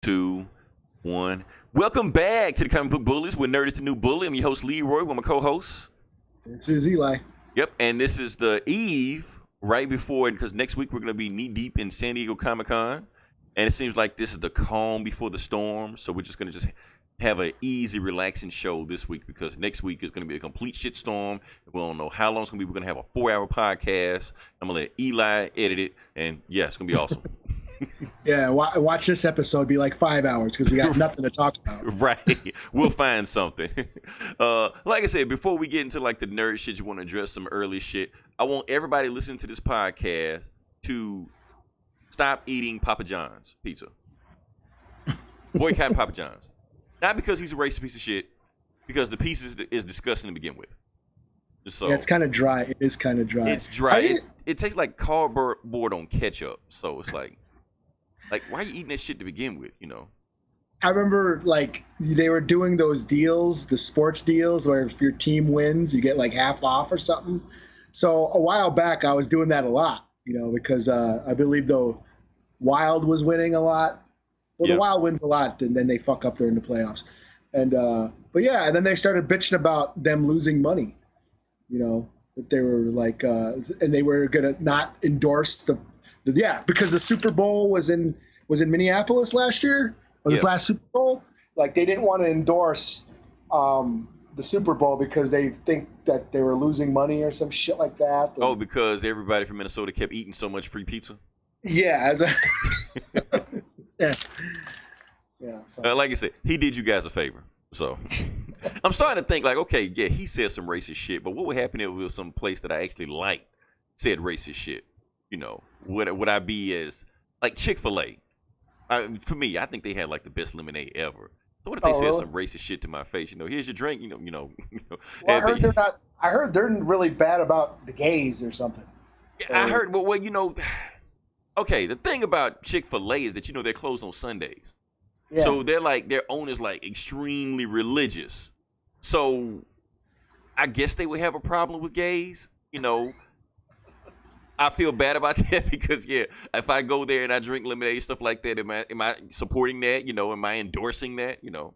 Two, one. Welcome back to the Comic Book Bullies. We're Nerd is the New Bully. I'm your host, Leroy. With my co-host. This is Eli. Yep, and this is the eve right before, because next week we're going to be knee-deep in San Diego Comic-Con. And it seems like this is the calm before the storm. So we're just going to have an easy, relaxing show this week because next week is going to be a complete shitstorm. We don't know how long it's going to be. We're going to have a 4-hour podcast. I'm going to let Eli edit it. And yeah, it's going to be awesome. Yeah, watch this episode be like 5 hours because we got nothing to talk about. Right. We'll find something. Like I said, before we get into like the nerd shit, you want to address some early shit. I want everybody listening to this podcast to stop eating Papa John's pizza. Boycott Papa John's. Not because he's a racist piece of shit, because the pizza is disgusting to begin with. So, yeah, it's kind of dry. It is kind of dry. It's dry. It tastes like cardboard on ketchup. So it's like, why are you eating that shit to begin with, you know? I remember, like, they were doing those deals, the sports deals, where if your team wins, you get, like, half off or something. So a while back, I was doing that a lot, you know, because I believe, though, Wild was winning a lot. Well, yep. The Wild wins a lot, and then they fuck up during the playoffs. And but, yeah, and then they started bitching about them losing money, you know, that they were, like, and they were going to not endorse because the Super Bowl was in Minneapolis last year, or this last Super Bowl. Like, they didn't want to endorse the Super Bowl because they think that they were losing money or some shit like that. Oh, because everybody from Minnesota kept eating so much free pizza? Yeah. Yeah. So. Like I said, he did you guys a favor. So I'm starting to think like, okay, yeah, he said some racist shit, but what would happen if it was some place that I actually liked said racist shit? You know, would I be as like Chick-fil-A? For me, I think they had like the best lemonade ever. So what if they said some racist shit to my face? You know, here's your drink. You know. Well, I heard they're really bad about the gays or something. Yeah, I heard. Well, you know. Okay, the thing about Chick-fil-A is that you know they're closed on Sundays. Yeah. So they're like their owners like extremely religious. So I guess they would have a problem with gays. You know. I feel bad about that because, yeah, if I go there and I drink lemonade, stuff like that, am I supporting that? You know, am I endorsing that? You know,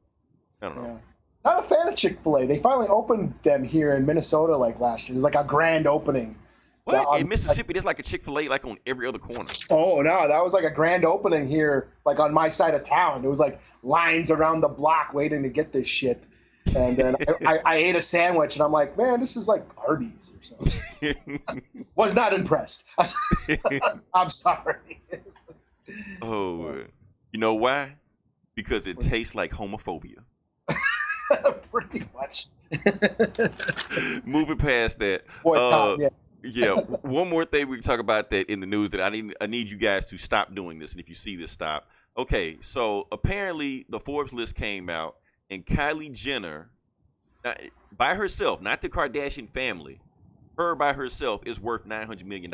I don't know. Yeah. Not a fan of Chick-fil-A. They finally opened them here in Minnesota like last year. It was like a grand opening. What? In Mississippi, there's like a Chick-fil-A like on every other corner. Oh, no, that was like a grand opening here, like on my side of town. There was like lines around the block waiting to get this shit. And then I ate a sandwich, and I'm like, man, this is like Arby's or something. Was not impressed. I'm sorry. Oh, you know why? Because it tastes like homophobia. Pretty much. Moving past that. Boy, yeah, one more thing we can talk about that in the news that I need you guys to stop doing this, and if you see this, stop. Okay, so apparently the Forbes list came out. And Kylie Jenner, by herself, not the Kardashian family, her by herself is worth $900 million.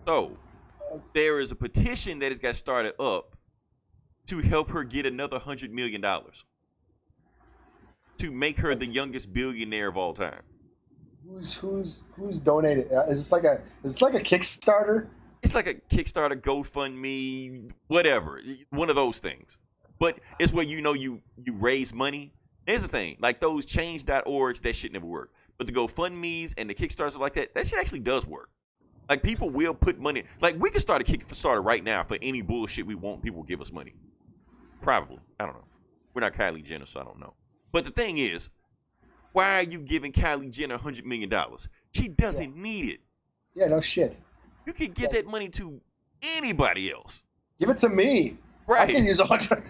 So there is a petition that has got started up to help her get another $100 million to make her the youngest billionaire of all time. Who's donated? Is this like a Kickstarter? It's like a Kickstarter, GoFundMe, whatever, one of those things. But it's where you raise money. Here's the thing, like those change.orgs, that shit never work. But the GoFundMes and the Kickstarters like that shit actually does work. Like people will put money. Like we can start a Kickstarter right now for any bullshit we want. People will give us money. Probably. I don't know. We're not Kylie Jenner, so I don't know. But the thing is, why are you giving Kylie Jenner $100 million? She doesn't need it. Yeah, no shit. You can give that money to anybody else. Give it to me. Right. I can use 100.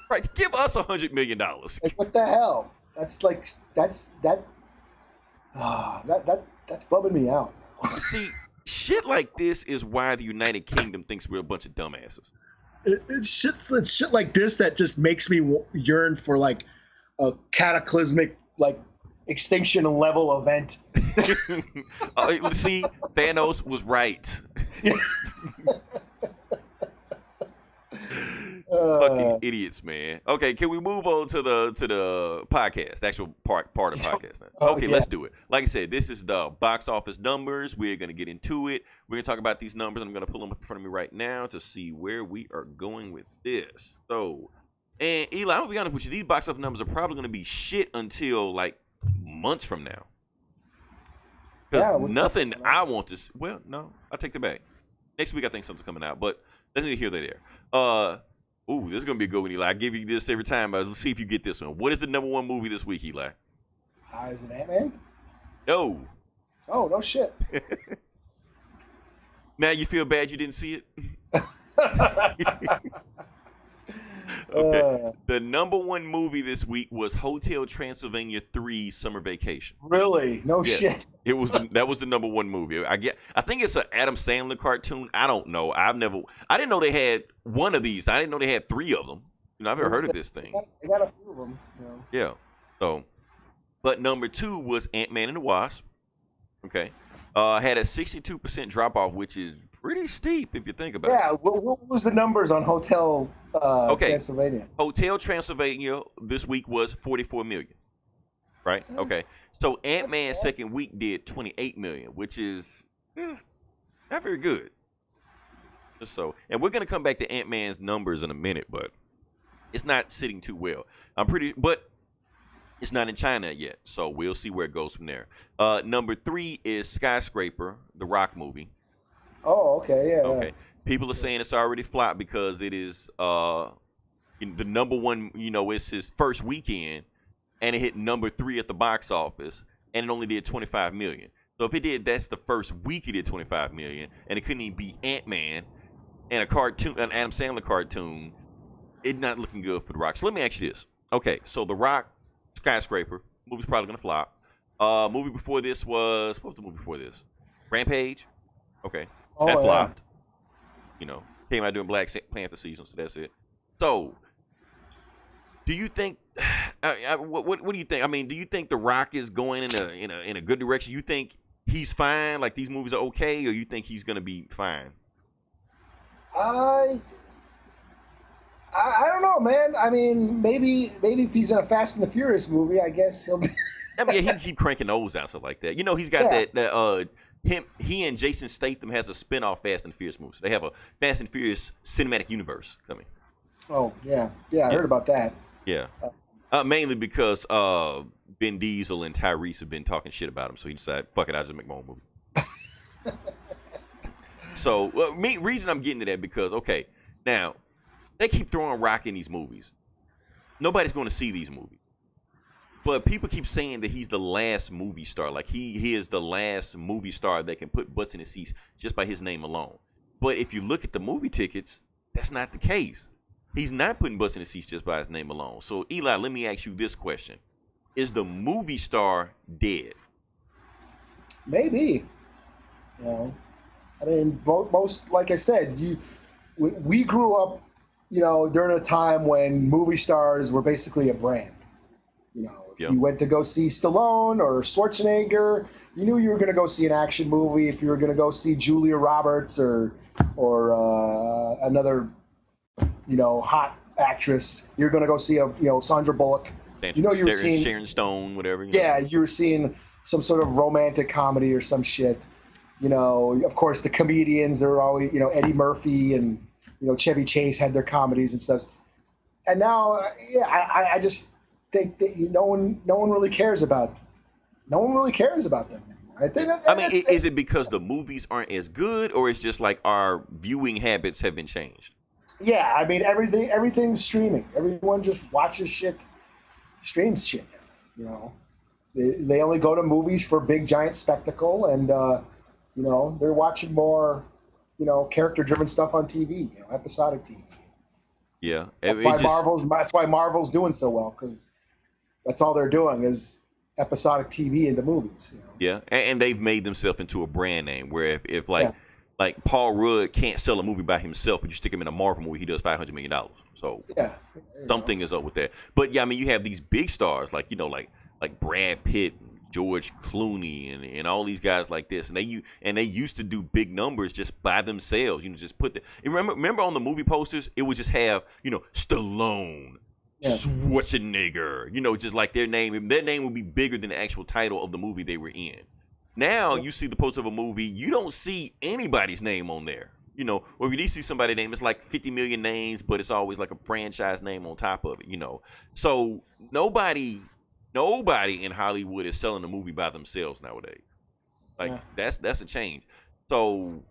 Right. Give us $100 million. Like, what the hell? That's bumming me out. See, shit like this is why the United Kingdom thinks we're a bunch of dumbasses. It's shit like this that just makes me yearn for like a cataclysmic like extinction level event. See, Thanos was right. Fucking idiots, man. Okay, can we move on to the podcast, the actual part of the podcast now? Okay, let's do it. Like I said, this is the box office numbers. We're gonna get into it. We're gonna talk about these numbers. I'm gonna pull them up in front of me right now to see where we are going with this. So, and Eli, I'm gonna be honest with you. These box office numbers are probably gonna be shit until like months from now. Because nothing I want to. Well, no, I take the back. Next week I think something's coming out, but that's neither here nor there. Ooh, this is gonna be a good one, Eli. I give you this every time, but let's see if you get this one. What is the #1 movie this week, Eli? Is it Ant-Man? No. Oh, no shit. Now you feel bad you didn't see it? Okay. The #1 movie this week was Hotel Transylvania 3: Summer Vacation. Really? No shit. That was the #1 movie. I think it's an Adam Sandler cartoon. I don't know. I didn't know they had one of these. I didn't know they had 3 of them. I've never heard of this thing. They got a few of them. Yeah. So, but #2 was Ant-Man and the Wasp. Okay. Had a 62% drop off, which is pretty steep if you think about it. Yeah. What was the numbers on Hotel Transylvania? Hotel Transylvania this week was 44 million. Right? Okay. So Ant-Man's second week did 28 million, which is not very good. Just so, and we're gonna come back to Ant-Man's numbers in a minute, but it's not sitting too well. But it's not in China yet, so we'll see where it goes from there. #3 is Skyscraper, the Rock movie. Oh, okay, yeah. Okay. People are saying it's already flopped because it is the #1. It's his first weekend, and it hit #3 at the box office, and it only did 25 million. So if it did, that's the first week it did 25 million, and it couldn't even beat Ant-Man and an Adam Sandler cartoon. It's not looking good for The Rock. So let me ask you this. Okay, so The Rock, Skyscraper, movie's probably gonna flop. Movie before this what was the movie before this? Rampage. Okay, that flopped. Came out during Black Panther season, so that's it. So, do you think? What do you think? I mean, do you think The Rock is going in a good direction? You think he's fine? Like these movies are okay, or you think he's gonna be fine? I don't know, man. I mean, maybe if he's in a Fast and the Furious movie, I guess he'll be. I mean, he keep cranking those out, stuff like that. He's got that. He and Jason Statham has a spin-off Fast and Furious movie. So they have a Fast and Furious cinematic universe coming. Oh yeah, I heard about that. Yeah, mainly because Vin Diesel and Tyrese have been talking shit about him, so he decided, fuck it, I'll just make my own movie. So, reason I'm getting to that because now they keep throwing Rock in these movies. Nobody's going to see these movies. But people keep saying that he's the last movie star. Like he is the last movie star that can put butts in his seats just by his name alone. But if you look at the movie tickets, that's not the case. He's not putting butts in his seats just by his name alone. So Eli, let me ask you this question. Is the movie star dead? Maybe. I mean, most like I said, we grew up, during a time when movie stars were basically a brand. If you went to go see Stallone or Schwarzenegger, you knew you were going to go see an action movie. If you were going to go see Julia Roberts or another, hot actress, you're going to go see Sandra Bullock. You were seeing Sharon Stone, whatever. Yeah, you were seeing some sort of romantic comedy or some shit. Of course, the comedians are always, Eddie Murphy and Chevy Chase had their comedies and stuff. And now, I just think that no one really cares about them anymore. I think is it because the movies aren't as good, or it's just like our viewing habits have been changed? Yeah, I mean everything's streaming. Everyone just watches shit, streams shit. They only go to movies for big giant spectacle, and they're watching more, character-driven stuff on TV, episodic TV. Yeah, that's why Marvel's doing so well, because that's all they're doing is episodic TV in the movies. Yeah, and they've made themselves into a brand name where if like Paul Rudd can't sell a movie by himself, but you stick him in a Marvel movie, he does $500 million. So something is up with that. But yeah, I mean, you have these big stars like Brad Pitt, George Clooney and all these guys like this, and they used to do big numbers just by themselves. Just put the remember on the movie posters, it would just have Stallone, Yeah. Schwarzenegger, just like their name. Their name would be bigger than the actual title of the movie they were in. Now you see the poster of a movie, you don't see anybody's name on there. Or if you do see somebody's name, it's like 50 million names, but it's always like a franchise name on top of it. So nobody in Hollywood is selling a movie by themselves nowadays. Like that's a change. So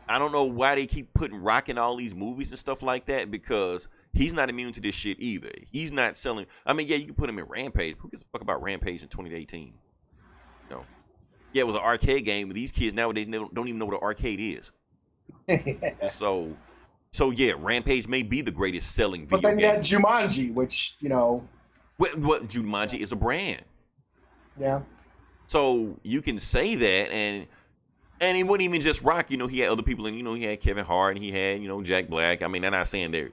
I don't know why they keep putting Rock in all these movies and stuff like that, because he's not immune to this shit either. He's not selling. I mean, yeah, you can put him in Rampage. Who gives a fuck about Rampage in 2018? Yeah, it was an arcade game, but these kids nowadays don't even know what an arcade is. So yeah, Rampage may be the greatest selling video game. But then you had Jumanji, which, What Jumanji is a brand. Yeah. So you can say that, and it wasn't even just Rock. He had other people, and he had Kevin Hart, and he had Jack Black. I mean, I'm not saying they're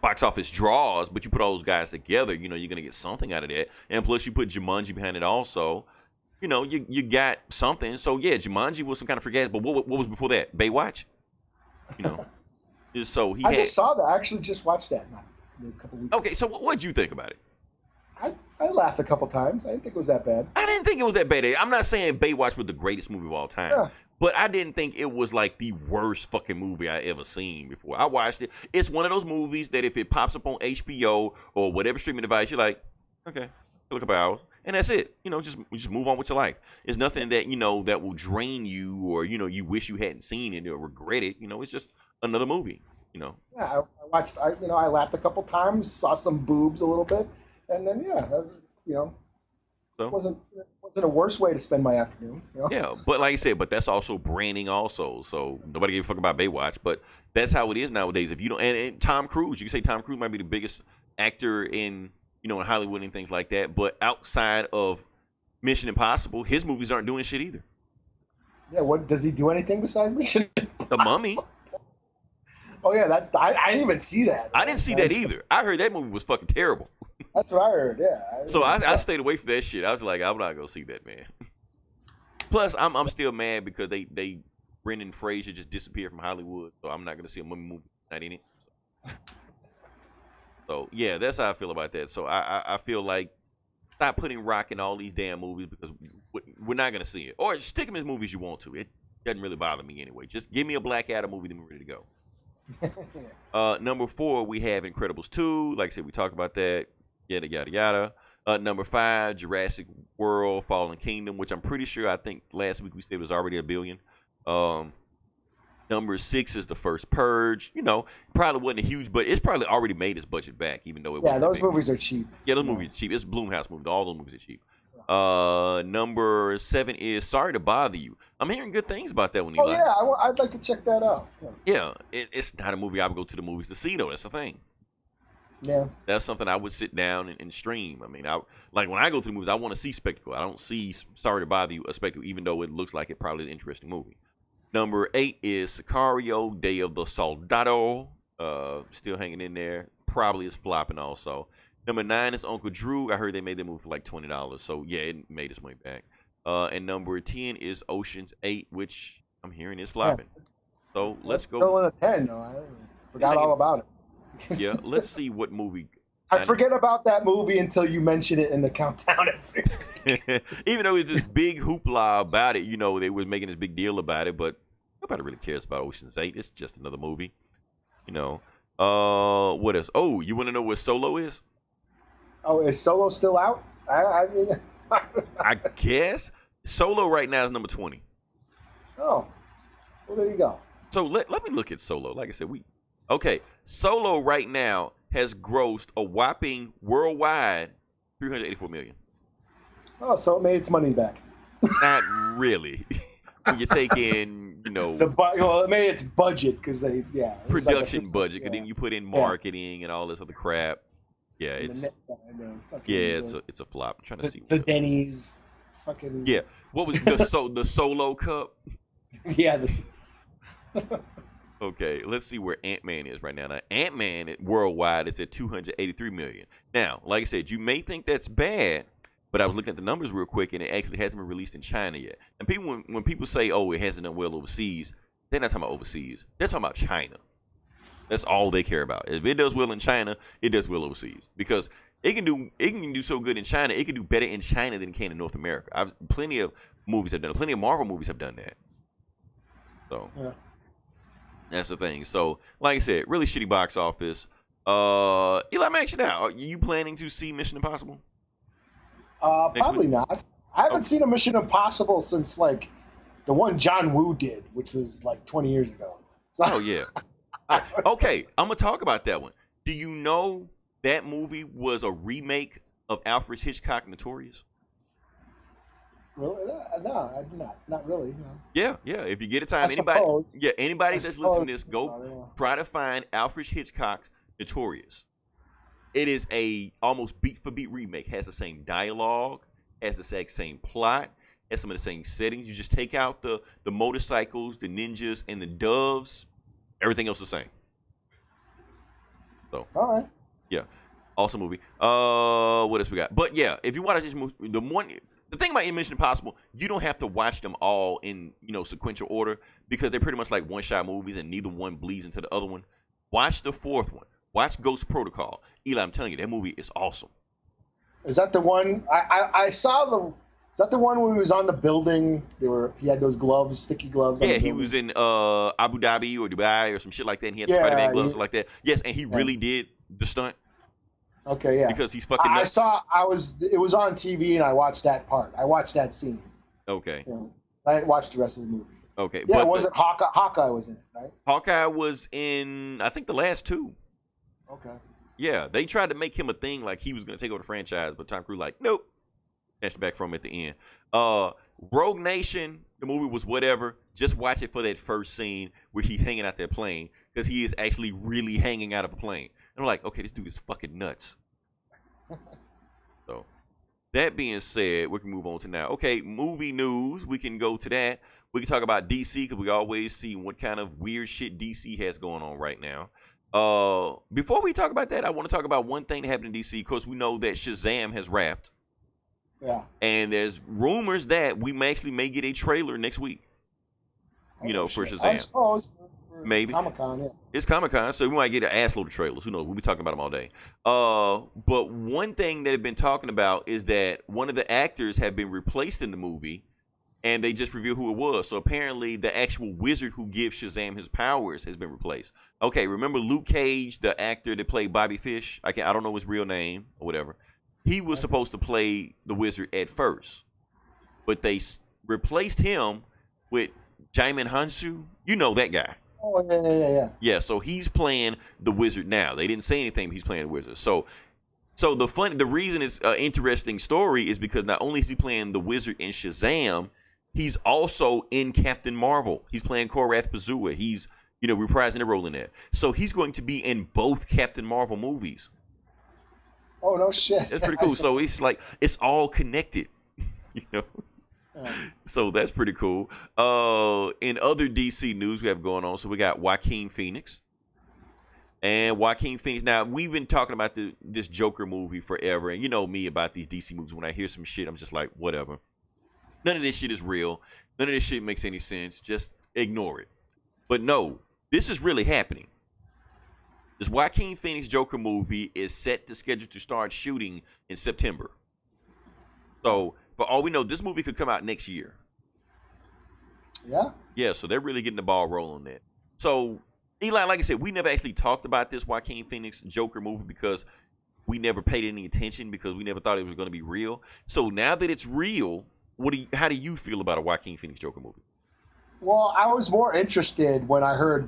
box office draws, but you put all those guys together, you're gonna get something out of that. And plus, you put Jumanji behind it also. You got something. So yeah, Jumanji was some kind of forget. But what was before that? Baywatch. So I just saw that. I actually just watched that a couple weeks. Okay, so what'd you think about it? I laughed a couple times. I didn't think it was that bad. I didn't think it was that bad. I'm not saying Baywatch was the greatest movie of all time. Yeah. But I didn't think it was like the worst fucking movie I ever seen before. I watched it. It's one of those movies that if it pops up on HBO or whatever streaming device, you're like, okay, look about hours. And that's it. Just move on with your life. It's nothing that, that will drain you or, you wish you hadn't seen it or regret it. It's just another movie, Yeah, I watched, I laughed a couple times, saw some boobs a little bit. And then, So, it wasn't a worse way to spend my afternoon. Yeah, but like I said, that's also branding also. So nobody gave a fuck about Baywatch, but that's how it is nowadays. If you don't, and Tom Cruise, you can say Tom Cruise might be the biggest actor in in Hollywood and things like that. But outside of Mission Impossible, his movies aren't doing shit either. Yeah, what does he do anything besides Mission Impossible? The Mummy. Oh yeah, that I didn't even see that. I didn't see that either. I heard that movie was fucking terrible. That's what I heard. Yeah. So I stayed away from that shit. I was like, I'm not gonna see that, man. Plus, I'm still mad because they Brendan Fraser just disappeared from Hollywood, so I'm not gonna see a movie not in it. So yeah, that's how I feel about that. So I feel like stop putting Rock in all these damn movies because we're not gonna see it. Or stick him in movies you want to. It doesn't really bother me anyway. Just give me a Black Adam movie, then we're ready to go. Number 4, we have Incredibles 2. Like I said, we talked about that. Yada yada yada. Number 5, Jurassic World: Fallen Kingdom, which I'm pretty sure I think last week we said was already $1 billion. Number 6 is the first Purge. Probably wasn't a huge, but it's probably already made its budget back, even though it wasn't. Yeah, those movies are cheap. Yeah, those movies are cheap. It's Blumhouse movies. All those movies are cheap. Number 7 is Sorry to Bother You. I'm hearing good things about that one. Oh yeah, I'd like to check that out. Yeah, it's not a movie I would go to the movies to see though. That's the thing. Yeah, that's something I would sit down and stream. I mean, like when I go to the movies, I want to see spectacle. I don't see Sorry to Bother You a spectacle, even though it looks like it probably is an interesting movie. Number 8 is Sicario: Day of the Soldado. Still hanging in there. Probably is flopping also. Number 9 is Uncle Drew. I heard they made that movie for like $20. So yeah, it made its money back. And number 10 is Ocean's 8, which I'm hearing is flopping. Yeah. So let's go. Still in a 10 though. I forgot all about it. Yeah, let's see what movie. I forget about that movie until you mention it in the countdown. Even though it's this big hoopla about it, they were making this big deal about it, but nobody really cares about Ocean's 8. It's just another movie. What else? Oh, you want to know what Solo is? Oh, is Solo still out? I mean, I guess Solo right now is number 20. Oh, well, there you go. So let me look at Solo. Like I said, Solo right now has grossed a whopping worldwide $384 million. Oh, so it made its money back. Not really. When you take in, it made its budget because production like budget, and then you put in marketing and all this other crap. Yeah, it's a flop. I'm trying to see the Denny's, fucking. Yeah, what was the Solo Cup? Yeah. Okay, let's see where Ant-Man is right now. Now, Ant-Man worldwide is at $283 million. Now, like I said, you may think that's bad, But I was looking at the numbers real quick, and it actually hasn't been released in China yet. And people, when people say, "Oh, it hasn't done well overseas," they're not talking about overseas. They're talking about China. That's all they care about. If it does well in China, it does well overseas because it can do so good in China. It can do better in China than it can in North America. Plenty of movies have done it. Plenty of Marvel movies have done that. So that's the thing. So, like I said, really shitty box office. Eli, I'm asking now, are you planning to see Mission Impossible? Probably not. I haven't seen a Mission Impossible since like the one John Woo did, which was like 20 years ago. So, Oh yeah. Okay, I'm gonna talk about that one. Do you know that movie was a remake of Alfred Hitchcock Notorious? Really? No, I do not. Not really. No. Yeah. If you get a time, I anybody, suppose. anybody I that's listening to suppose, this, go yeah. try to find Alfred Hitchcock's Notorious. It is a almost beat for beat remake. Has the same dialogue, has the exact same plot, has some of the same settings. You just take out the motorcycles, the ninjas, and the doves. Everything else the same. So All right. yeah, awesome movie. What else we got? But yeah, if you want to just move the thing about Mission Impossible, you don't have to watch them all in sequential order because they're pretty much like one shot movies and neither one bleeds into the other one. Watch the fourth one. Watch Ghost Protocol. Eli, I'm telling you, that movie is awesome. Is that the one I saw the? Is that the one where he was on the building? He had those gloves, sticky gloves. Yeah, he was in Abu Dhabi or Dubai or some shit like that. And he had the Yeah, Spider-Man gloves like that. Yes, and he really did the stunt Okay, yeah. because he's fucking nuts. It was on TV and I watched that part. I watched that scene. Okay. I didn't watch the rest of the movie. Okay. Yeah, but wasn't Hawkeye? Hawkeye was in it, right? Hawkeye was in, I think, the last two. Okay. Yeah, they tried to make him a thing like he was going to take over the franchise, but Tom Cruise like, nope. Snatched back from him at the end. Rogue Nation, the movie was whatever. Just watch it for that first scene where he's hanging out that plane because he is actually really hanging out of a plane. And I'm like, okay, this dude is fucking nuts. So, that being said, we can move on to now. Okay, movie news. We can go to that. We can talk about DC because we always see what kind of weird shit DC has going on right now. Before we talk about that, I want to talk about one thing that happened in DC. Of course, we know that Shazam has wrapped. Yeah. And there's rumors that we may get a trailer next week. For Shazam. I suppose. Maybe. Comic-Con, yeah. It's Comic-Con, so we might get an assload of trailers. Who knows? We'll be talking about them all day. But one thing that they've been talking about is that one of the actors have been replaced in the movie, and they just revealed who it was. So apparently the actual wizard who gives Shazam his powers has been replaced. Okay, remember Luke Cage, the actor that played Bobby Fish? I don't know his real name or whatever. He was supposed to play the wizard at first, but they replaced him with Jaimin Hansu. You know that guy. Oh, yeah. Yeah, so he's playing the wizard now. They didn't say anything, but he's playing the wizard. So the reason it's an interesting story is because not only is he playing the wizard in Shazam, he's also in Captain Marvel. He's playing Korath Pazua. He's, reprising the role in that. So he's going to be in both Captain Marvel movies. Oh, no shit. That's pretty cool. So it's like, it's all connected, Yeah. So that's pretty cool. In other DC news we have going on, so we got Joaquin Phoenix. And Joaquin Phoenix, now we've been talking about this Joker movie forever, and you know me about these DC movies. When I hear some shit, I'm just like, whatever. None of this shit is real. None of this shit makes any sense. Just ignore it. But no, this is really happening. This Joaquin Phoenix Joker movie is set to schedule to start shooting in September. So, for all we know, this movie could come out next year. Yeah? Yeah, so they're really getting the ball rolling on that. So, Eli, like I said, we never actually talked about this Joaquin Phoenix Joker movie because we never paid any attention because we never thought it was going to be real. So, now that it's real, how do you feel about a Joaquin Phoenix Joker movie? Well, I was more interested when I heard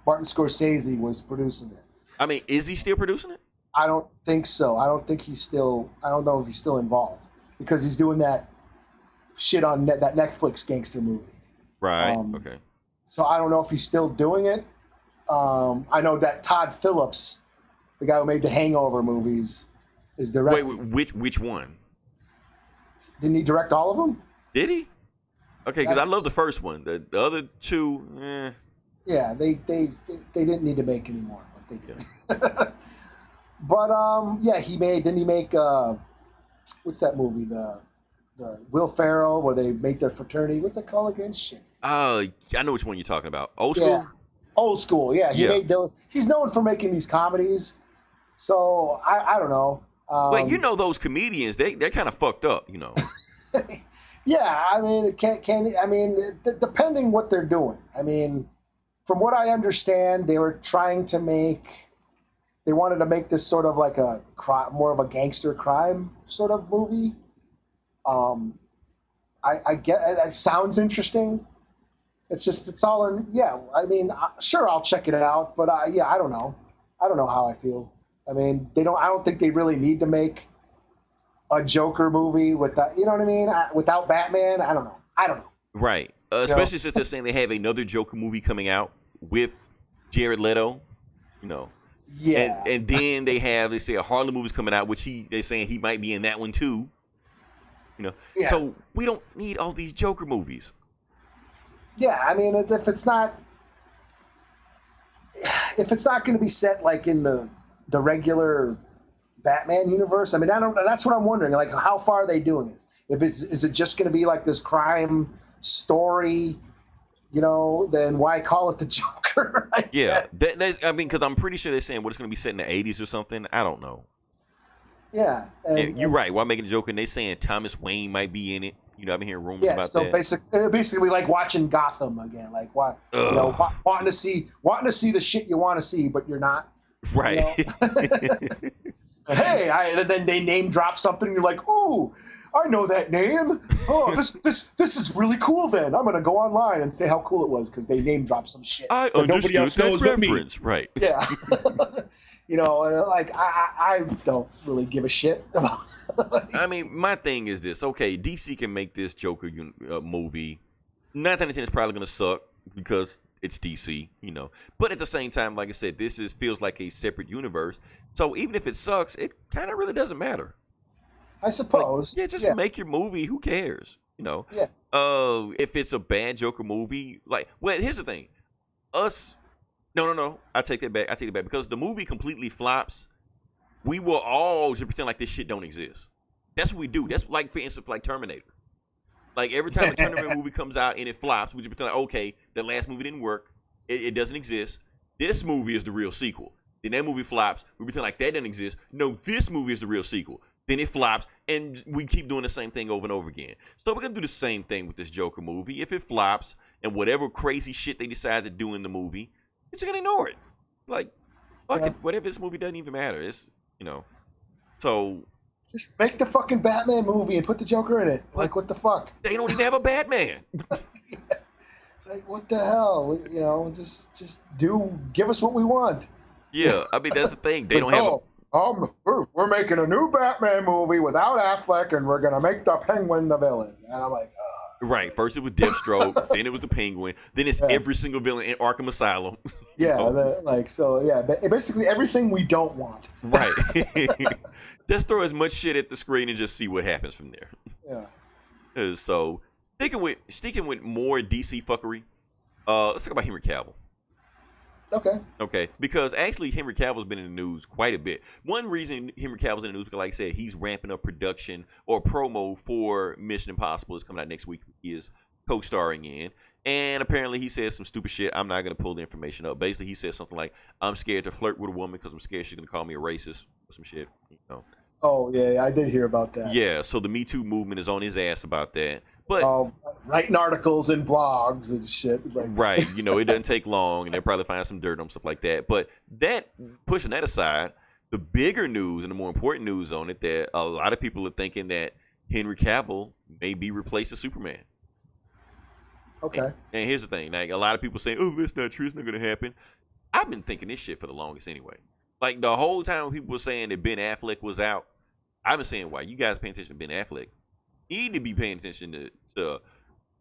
Martin Scorsese was producing it. I mean, is he still producing it? I don't think so. I don't know if he's still involved because he's doing that shit on that Netflix gangster movie. Right. Okay. So I don't know if he's still doing it. I know that Todd Phillips, the guy who made the Hangover movies, is directing. Wait, which one? Didn't he direct all of them? Did he? Okay, because I love the first one. The other two, Yeah, they didn't need to make any more, but they did. But didn't he make what's that movie? The Will Ferrell where they make their fraternity. What's it called again? Shit. I know which one you're talking about. Old Yeah, school. Old School. Yeah, he Yeah. made those. He's known for making these comedies. So I don't know. But you know those comedians, they're kind of fucked up, you know. Yeah, I mean, depending what they're doing. I mean, from what I understand, they were trying to they wanted to make this sort of like more of a gangster crime sort of movie. I get it sounds interesting. It's all in, yeah. I mean, sure, I'll check it out, but yeah, I don't know. I don't know how I feel. I mean, I don't think they really need to make a Joker movie without, you know what I mean? Without Batman, I don't know. Right. Especially since they're saying they have another Joker movie coming out with Jared Leto, you know. Yeah. And then they say a Harlem movie's coming out, which they're saying he might be in that one too. You know. Yeah. So we don't need all these Joker movies. Yeah, I mean, if it's not going to be set like in the regular Batman universe, I mean, that's what I'm wondering. Like, how far are they doing this? Is it just going to be like this crime story? You know, then why call it the Joker? Yeah, I mean, because I'm pretty sure they're saying it's going to be set in the 80s or something. I don't know. Yeah, and you're right. Why making a Joker? And they saying Thomas Wayne might be in it. You know, I've been hearing rumors about that. So basically, like watching Gotham again. Like, what? You know, wanting to see the shit you want to see, but you're not. Right. You know? Hey, and then they name drop something. And you're like, ooh, I know that name. Oh, this is really cool. Then I'm gonna go online and say how cool it was because they name drop some shit. I that nobody else knows but me. Right. Yeah. You know, and like I don't really give a shit about. I mean, my thing is this. Okay, DC can make this Joker movie. 9 out of 10 is probably gonna suck because it's DC, you know. But at the same time, like I said, feels like a separate universe. So even if it sucks, it kind of really doesn't matter. I suppose. Like, just make your movie. Who cares? You know. Yeah. If it's a bad Joker movie, well, here's the thing. No. I take that back. Because the movie completely flops. We will all just pretend like this shit don't exist. That's what we do. That's like, for instance, like Terminator. Like every time a Terminator movie comes out and it flops, we just pretend like, okay, the last movie didn't work. It doesn't exist. This movie is the real sequel. Then that movie flops. We pretend like that doesn't exist. No, this movie is the real sequel. Then it flops, and we keep doing the same thing over and over again. So we're gonna do the same thing with this Joker movie. If it flops, and whatever crazy shit they decide to do in the movie, we're just gonna ignore it. Like, fuck it. Whatever, this movie doesn't even matter. It's, you know. So just make the fucking Batman movie and put the Joker in it. Like, what the fuck? They don't even have a Batman. Like, what the hell? You know, just give us what we want. Yeah, I mean, that's the thing. They don't have. We're making a new Batman movie without Affleck, and we're gonna make the Penguin the villain. And I'm like, right. First it was Deathstroke, then it was the Penguin, then it's every single villain in Arkham Asylum. Yeah, basically everything we don't want. Right. Just throw as much shit at the screen and just see what happens from there. Yeah. So sticking with more DC fuckery, let's talk about Henry Cavill. Okay. Because actually Henry Cavill's been in the news quite a bit. One reason Henry Cavill's in the news because, like I said, he's ramping up production or promo for Mission Impossible is coming out next week. He is co-starring in. And apparently he says some stupid shit. I'm not going to pull the information up. Basically, he says something like, I'm scared to flirt with a woman because I'm scared she's going to call me a racist or some shit. You know. Oh, yeah, I did hear about that. Yeah, so the Me Too movement is on his ass about that. But writing articles and blogs and shit. Like, right, you know, it doesn't take long, and they'll probably find some dirt on stuff like that. But pushing that aside, the bigger news and the more important news on it, that a lot of people are thinking that Henry Cavill may be replaced as Superman. Okay. And here's the thing, like a lot of people say, "Oh, that's not true. It's not going to happen." I've been thinking this shit for the longest anyway. Like the whole time people were saying that Ben Affleck was out, I've been saying, "Why you guys paying attention to Ben Affleck? You need to be paying attention to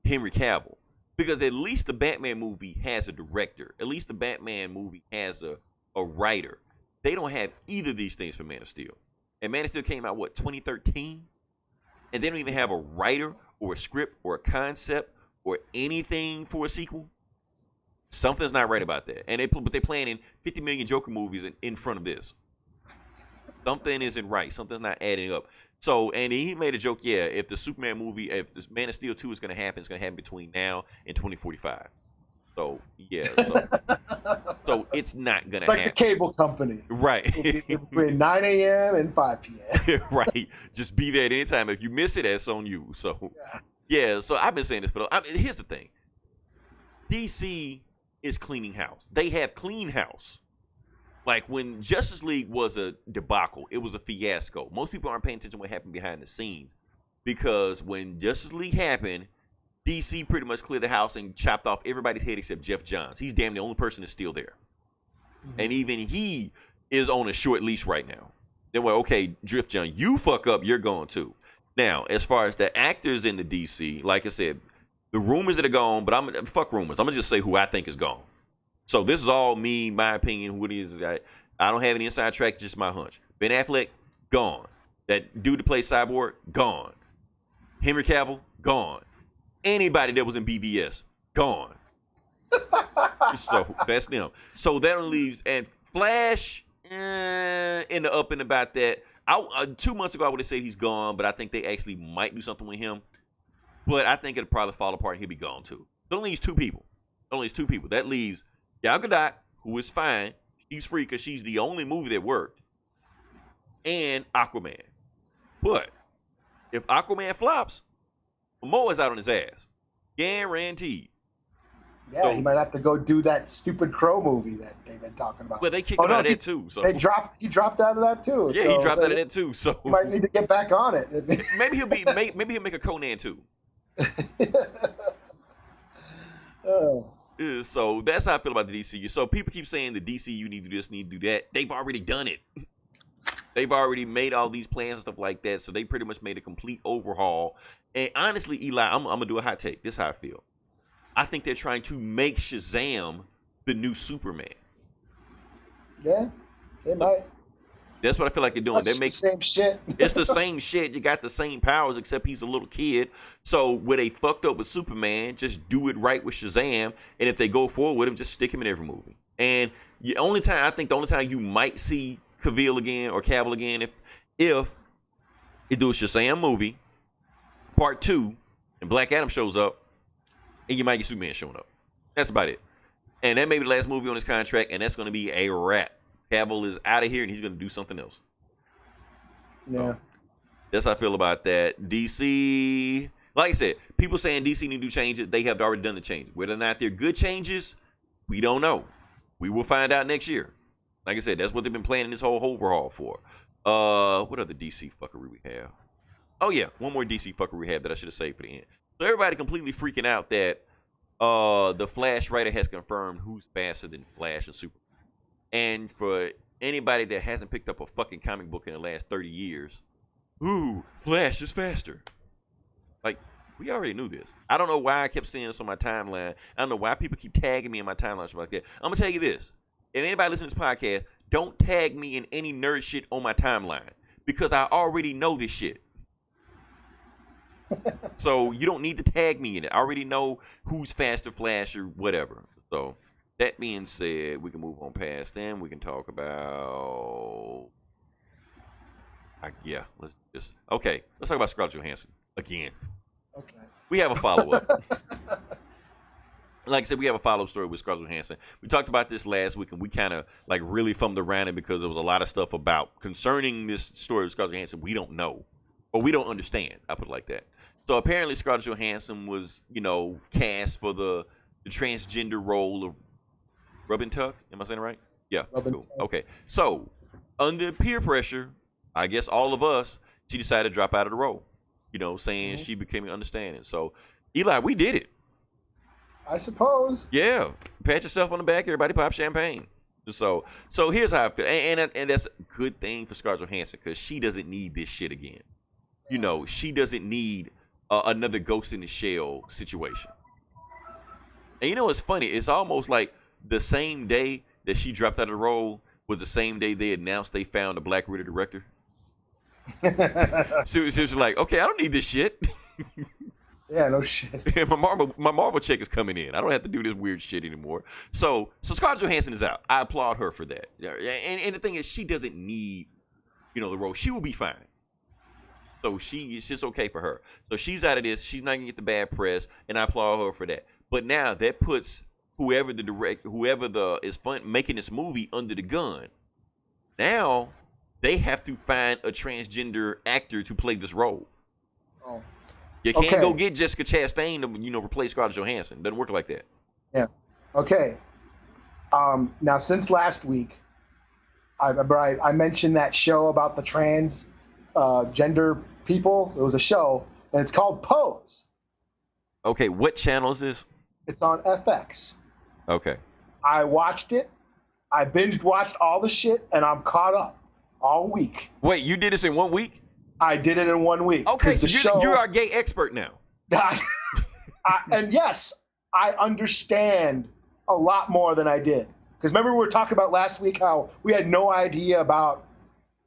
Henry Cavill, because at least the Batman movie has a director. At least the Batman movie has a writer. They don't have either of these things for Man of Steel. And Man of Steel came out, 2013? And they don't even have a writer or a script or a concept or anything for a sequel. Something's not right about that. And they're planning 50 million Joker movies in front of this. Something isn't right. Something's not adding up. So, and he made a joke, yeah, if the Superman movie, if the Man of Steel 2 is going to happen, it's going to happen between now and 2045. So, yeah, so it's not going to Like happen. the cable company. Right. Between 9 a.m. and 5 p.m. Right. Just be there at any time. If you miss it, that's on you. So, yeah, so I've been saying this here's the thing. DC is cleaning house. They have clean house. Like when Justice League was a debacle, it was a fiasco. Most people aren't paying attention to what happened behind the scenes because when Justice League happened, DC pretty much cleared the house and chopped off everybody's head except Jeff Johns. He's damn the only person that's still there. Mm-hmm. And even he is on a short leash right now. They're like, okay, Jeff Johns, you fuck up, you're going too. Now, as far as the actors in the DC, like I said, the rumors that are gone, but fuck rumors. I'm going to just say who I think is gone. So this is all me, my opinion, who it is. I don't have any inside track, it's just my hunch. Ben Affleck, gone. That dude that plays Cyborg, gone. Henry Cavill, gone. Anybody that was in BVS, gone. So that's them. So that only leaves, and Flash, in the up and about that. 2 months ago, I would have said he's gone, but I think they actually might do something with him. But I think it'll probably fall apart and he'll be gone too. It only leaves two people. That leaves Gal Gadot, who is fine. She's free because she's the only movie that worked. And Aquaman. But if Aquaman flops, Momoa's out on his ass. Guaranteed. Yeah, so, he might have to go do that stupid Crow movie that they've been talking about. Well, they kicked him out of that too. So he dropped out of that too. Yeah, so, he dropped out of that too. So he might need to get back on it. maybe he'll make a Conan too. So that's how I feel about the DCU. So people keep saying the DCU need to do this, need to do that. They've already done it. They've already made all these plans and stuff like that. So they pretty much made a complete overhaul. And honestly, Eli, I'm gonna do a hot take. This is how I feel. I think they're trying to make Shazam the new Superman. Yeah, they might. That's what I feel like they're doing. They make the same shit. It's the same shit. You got the same powers, except he's a little kid. So where they fucked up with Superman, just do it right with Shazam. And if they go forward with him, just stick him in every movie. And the only time you might see Cavill again, if you do a Shazam movie, part 2, and Black Adam shows up, and you might get Superman showing up. That's about it. And that may be the last movie on his contract, and that's going to be a wrap. Cavill is out of here, and he's going to do something else. Yeah. So, that's how I feel about that. DC, like I said, people saying DC need to change it. They have already done the changes. Whether or not they're good changes, we don't know. We will find out next year. Like I said, that's what they've been planning this whole overhaul for. What other DC fuckery we have? Oh, yeah, one more DC fuckery we have that I should have saved for the end. So everybody completely freaking out that the Flash writer has confirmed who's faster than Flash and Superman. And for anybody that hasn't picked up a fucking comic book in the last 30 years, ooh, Flash is faster. Like, we already knew this. I don't know why I kept seeing this on my timeline. I don't know why people keep tagging me in my timeline. Like that. I'm going to tell you this. If anybody listening to this podcast, don't tag me in any nerd shit on my timeline. Because I already know this shit. So you don't need to tag me in it. I already know who's faster, Flash, or whatever. So that being said, we can move on past them. We can talk about let's talk about Scarlett Johansson again. Okay. We have a follow-up. Like I said, we have a follow-up story with Scarlett Johansson. We talked about this last week, and we kind of like really fumbled around it because there was a lot of stuff about concerning this story with Scarlett Johansson we don't know, or we don't understand. I put it like that. So apparently Scarlett Johansson was, cast for the transgender role of Robin Tuck. Am I saying it right? Yeah. Cool. Okay. So under peer pressure, I guess all of us, she decided to drop out of the role. Saying she became understanding. So Eli, we did it. I suppose. Yeah. Pat yourself on the back. Everybody pop champagne. So here's how I feel, and that's a good thing for Scarlett Johansson because she doesn't need this shit again. She doesn't need another Ghost in the Shell situation. And it's funny. It's almost like the same day that she dropped out of the role was the same day they announced they found a Black Widow director. So she was like, okay, I don't need this shit. Yeah, no shit. my Marvel check is coming in. I don't have to do this weird shit anymore. So Scarlett Johansson is out. I applaud her for that. And the thing is, she doesn't need, the role. She will be fine. So it's just okay for her. So she's out of this. She's not gonna get the bad press, and I applaud her for that. But now that puts whoever is making this movie under the gun. Now they have to find a transgender actor to play this role. Oh. You can't go get Jessica Chastain to replace Scarlett Johansson. Doesn't work like that. Yeah. Okay. Now since last week, I mentioned that show about the trans gender people. It was a show, and it's called Pose. Okay, what channel is this? It's on FX. Okay. I watched it. I binge watched all the shit, and I'm caught up all week. Wait, you did this in 1 week? I did it in 1 week. Okay, so you're our gay expert now. And yes, I understand a lot more than I did. Because remember we were talking about last week how we had no idea about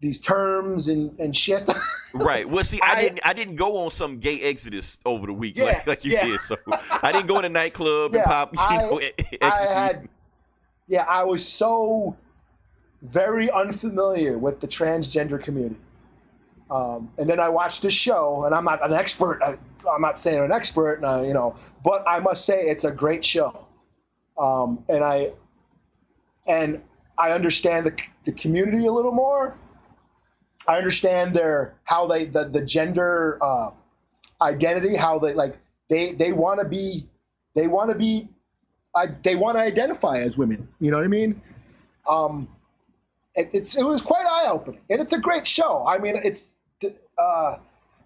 these terms and shit. Right. Well, see, I didn't go on some gay exodus over the week like you did. So I didn't go in a nightclub and pop, ecstasy. I was so very unfamiliar with the transgender community. And then I watched this show, and I'm not an expert. I'm not saying I'm an expert, but I must say it's a great show. And I understand the community a little more. I understand the gender identity, how they want to identify as women. You know what I mean? It was quite eye-opening, and it's a great show. I mean,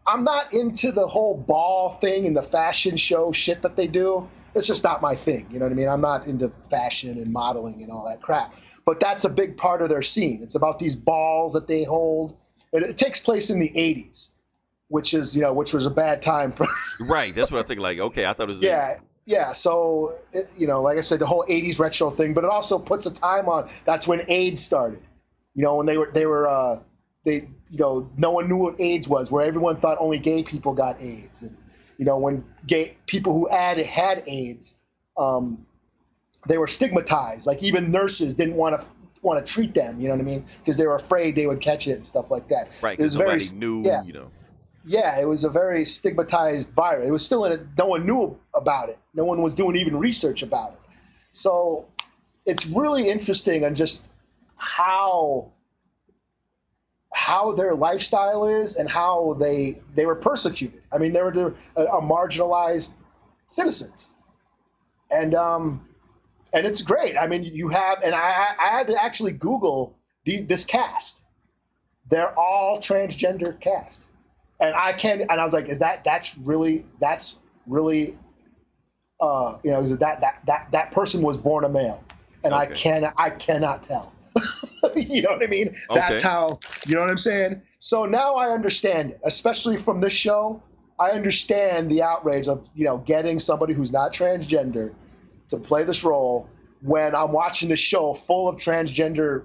I'm not into the whole ball thing and the fashion show shit that they do. It's just not my thing. You know what I mean? I'm not into fashion and modeling and all that crap. But that's a big part of their scene. It's about these balls that they hold. And it takes place in the 80s, which was a bad time for. Right. That's what I think. Like, okay, I thought it was. Yeah. So, like I said, the whole 80s retro thing, but it also puts a time on. That's when AIDS started. When no one knew what AIDS was, where everyone thought only gay people got AIDS. And, when gay people who had AIDS, they were stigmatized. Like even nurses didn't want to treat them, you know what I mean? Because they were afraid they would catch it and stuff like that. Right, because nobody knew, Yeah, it was a very stigmatized virus. It was still no one knew about it. No one was doing even research about it. So it's really interesting on just how their lifestyle is and how they were persecuted. I mean, they were a marginalized citizens. And it's great. I mean, you have, and I had to actually Google this cast. They're all transgender cast, and I was like, that's really, that person was born a male, and okay. I cannot tell. You know what I mean? Okay. That's how, you know what I'm saying? So now I understand it, especially from this show. I understand the outrage of, getting somebody who's not transgender to play this role when I'm watching the show full of transgender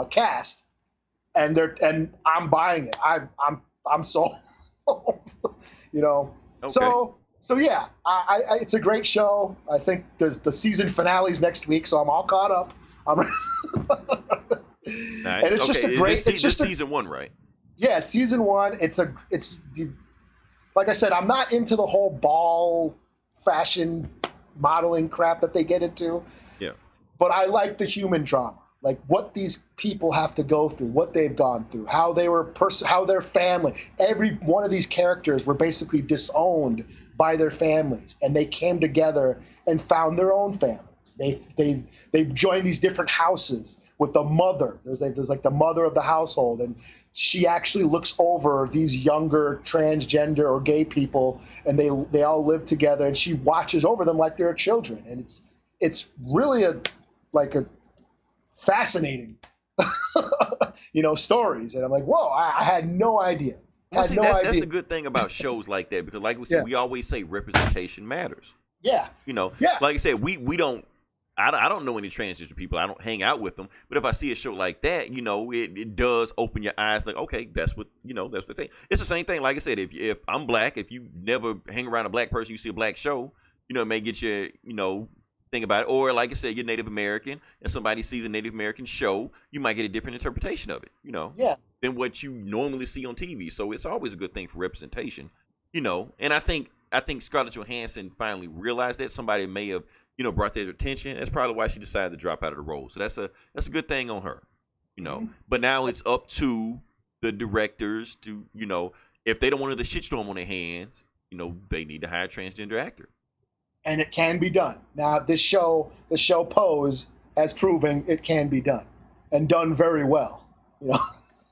cast, and I'm buying it. I'm sold. Okay. So yeah, it's a great show. I think there's the season finales next week, so I'm all caught up. Nice. And it's just a great. It's just season 1, right? Yeah, it's season 1. It's like I said, I'm not into the whole ball fashion modeling crap that they get into. Yeah. But I like the human drama, like what these people have to go through, what they've gone through, how they were how their family. Every one of these characters were basically disowned by their families, and they came together and found their own families. They joined these different houses with the mother. There's like the mother of the household, and she actually looks over these younger transgender or gay people, and they all live together, and she watches over them like they're children. And it's really a fascinating, stories. And I'm like, whoa, I had no idea. That's the good thing about shows like that, because like we said, we always say representation matters. Yeah. Like I said, we don't. I don't know any transgender people. I don't hang out with them. But if I see a show like that, it does open your eyes. Like, okay, that's what that's the thing. It's the same thing. Like I said, if I'm black, if you never hang around a black person, you see a black show, it may get you, Think about it. Or like I said, you're Native American and somebody sees a Native American show, you might get a different interpretation of it, Yeah. than what you normally see on TV. So it's always a good thing for representation, And I think Scarlett Johansson finally realized that. Somebody may have, brought that to attention. That's probably why she decided to drop out of the role. So that's a good thing on her, But now it's up to the directors to, if they don't want the shitstorm on their hands, they need to hire a transgender actor. And it can be done. Now, the show Pose has proven it can be done, and done very well.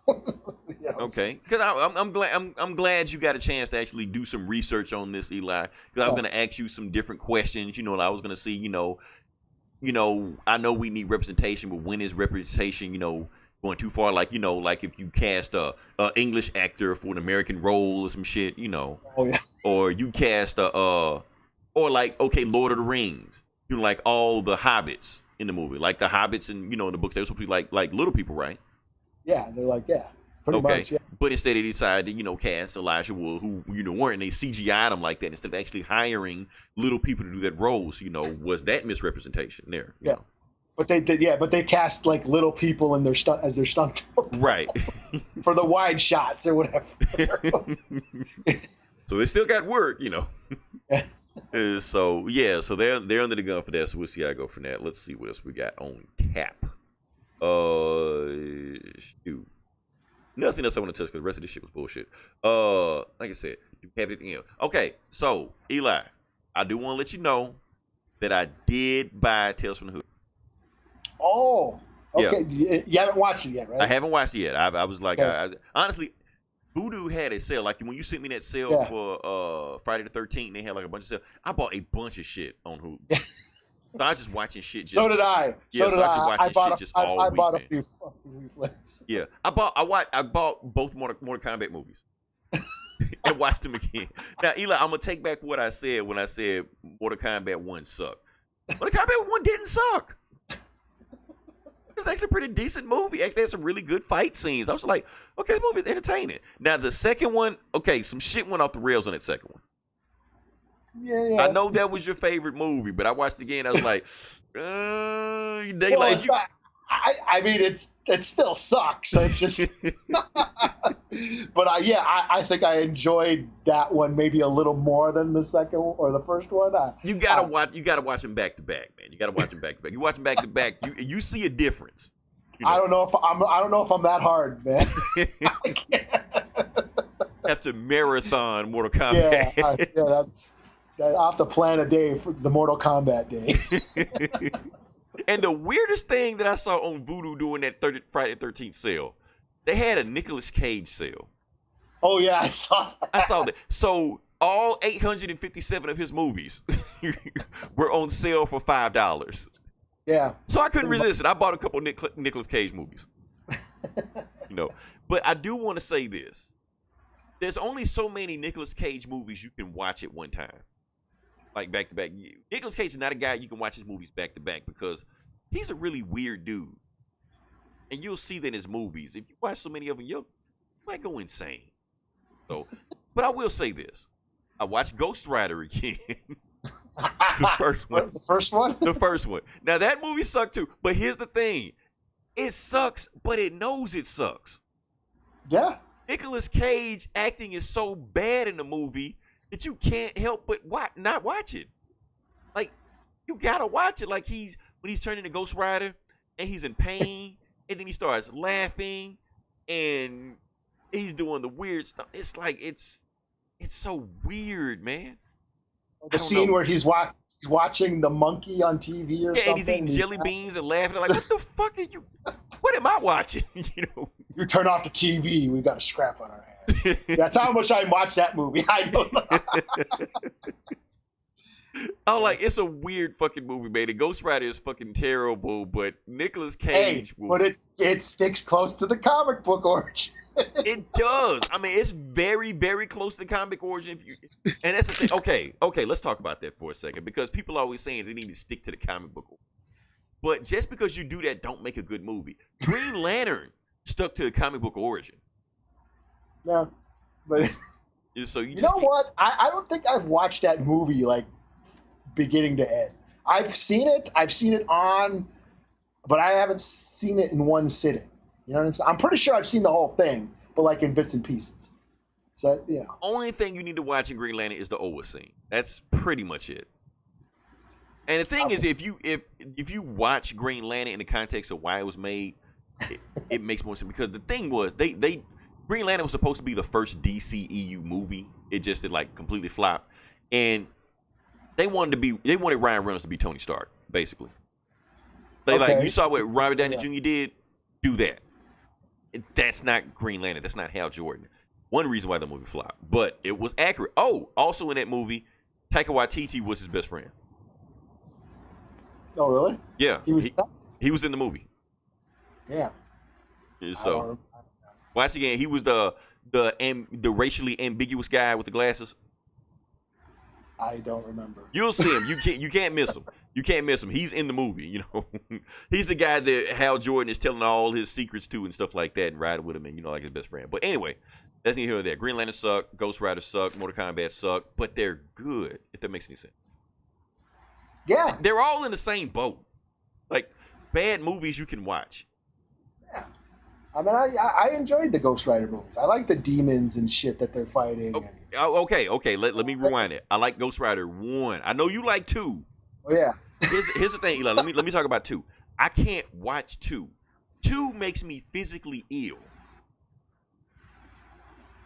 Okay, because I'm glad you got a chance to actually do some research on this, Eli. Because I was going to ask you some different questions. I was going to see, I know we need representation, but when is representation, going too far? Like, like if you cast a English actor for an American role or some shit, Oh, yeah. or you cast or like, okay, Lord of the Rings, like all the hobbits in the movie, like the hobbits and in the books, they're supposed to be like little people, right? Yeah, they're like, pretty much. Yeah. But instead they decided to, cast Elijah Wood, who weren't, and they CGI'd him like that instead of actually hiring little people to do that role. So, was that misrepresentation there? Yeah. But they cast like little people in their as their stunt double. Right. For the wide shots or whatever. So they still got work, Yeah. So they're under the gun for that. So we'll see how I go from that. Let's see what else we got on tap. Shoot. Nothing else I want to touch because the rest of this shit was bullshit. Like I said, do you have anything else? Okay, so Eli, I do want to let you know that I did buy Tales from the Hood. Oh, okay. Yeah. You haven't watched it yet, right? I haven't watched it yet. I was like, okay. Honestly, Voodoo had a sale. Like when you sent me that sale for Friday the 13th, they had like a bunch of sales. I bought a bunch of shit on Voodoo. So I was just watching shit. So did I. Yeah, so I was just watching shit all week. I bought a few flips. Yeah, I bought both Mortal Kombat movies and watched them again. Now, Eli, I'm gonna take back what I said when I said Mortal Kombat 1 sucked. Mortal Kombat 1 didn't suck. It was actually a pretty decent movie. Actually, had some really good fight scenes. I was like, okay, the movie's entertaining. Now, the second one, okay, some shit went off the rails on that second one. Yeah. I know that was your favorite movie, but I watched it again. I was like, I mean, it still sucks. It's just, but I think I enjoyed that one maybe a little more than the second one or the first one. You gotta watch them back to back, man. You gotta watch them back to back. You watch them back to back, you see a difference. I don't know if I'm that hard, man. Have to marathon Mortal Kombat. That's. I'll have to plan a day for the Mortal Kombat day. And the weirdest thing that I saw on Voodoo doing that Friday the 13th sale, they had a Nicolas Cage sale. Oh, yeah, I saw that. So all 857 of his movies were on sale for $5. Yeah. So I couldn't resist it. I bought a couple Nicolas Cage movies. But I do want to say this. There's only so many Nicolas Cage movies you can watch at one time. Like back to back. Nicolas Cage is not a guy you can watch his movies back to back because he's a really weird dude. And you'll see that in his movies. If you watch so many of them, you might go insane. So, but I will say this. I watched Ghost Rider again. The first one. The first one? The first one. Now that movie sucked too. But here's the thing. It sucks, but it knows it sucks. Yeah. Nicolas Cage acting is so bad in the movie that you can't help but not watch it. Like, you gotta watch it. Like when he's turning to Ghost Rider and he's in pain and then he starts laughing and he's doing the weird stuff. It's like it's so weird, man. The scene where he's watching the monkey on TV or something. And he's eating jelly beans and laughing. Like, what the fuck are you? What am I watching? You turn off the TV. We've got a scrap on our hands. That's how much I watched that movie. I know. I'm like, it's a weird fucking movie, man. The Ghost Rider is fucking terrible, but Nicolas Cage. But it sticks close to the comic book origin. It does. I mean, it's very, very close to the comic origin. And that's the thing. Okay, let's talk about that for a second because people are always saying they need to stick to the comic book. But just because you do that, don't make a good movie. Green Lantern stuck to the comic book origin. Yeah, but so you know what? I don't think I've watched that movie like beginning to end. I've seen it. I've seen it on, but I haven't seen it in one sitting. You know what I'm saying? I'm pretty sure I've seen the whole thing, but like in bits and pieces. So, you know. Only thing you need to watch in Green Lantern is the Oa scene. That's pretty much it. And the thing is, if you watch Green Lantern in the context of why it was made, it makes more sense. Because the thing was, they Green Lantern was supposed to be the first DCEU movie. It just did like completely flop, and they wanted Ryan Reynolds to be Tony Stark, basically. Like you saw what Robert Downey Jr. did, do that. That's not Green Lantern. That's not Hal Jordan. One reason why the movie flopped, but it was accurate. Oh, also in that movie, Taika Waititi was his best friend. Oh, really? Yeah, he was in the movie. Yeah. So watch again. He was the racially ambiguous guy with the glasses. I don't remember. You'll see him. You can't miss him. You can't miss him. He's in the movie. You know, he's the guy that Hal Jordan is telling all his secrets to and stuff like that, and riding with him, and like his best friend. But anyway, that's neither here nor there. Green Lantern suck. Ghost Rider suck. Mortal Kombat suck. But they're good. If that makes any sense. Yeah. They're all in the same boat. Like bad movies you can watch. Yeah. I mean, I enjoyed the Ghost Rider movies. I like the demons and shit that they're fighting. Okay. Let me rewind it. I like Ghost Rider 1. I know you like 2. Oh yeah. Here's the thing, Eli. Let me talk about 2. I can't watch 2. 2 makes me physically ill.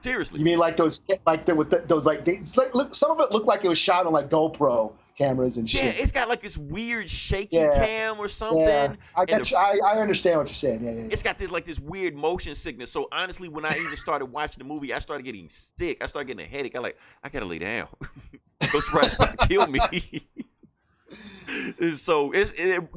Seriously. You mean like those some of it looked like it was shot on like GoPro cameras and shit. Yeah, it's got like this weird shaky cam or something. Yeah, I understand what you're saying. Yeah. It's got this weird motion sickness. So honestly, when I even started watching the movie, I started getting sick. I started getting a headache. I gotta lay down. Ghost Rider's about to kill me. So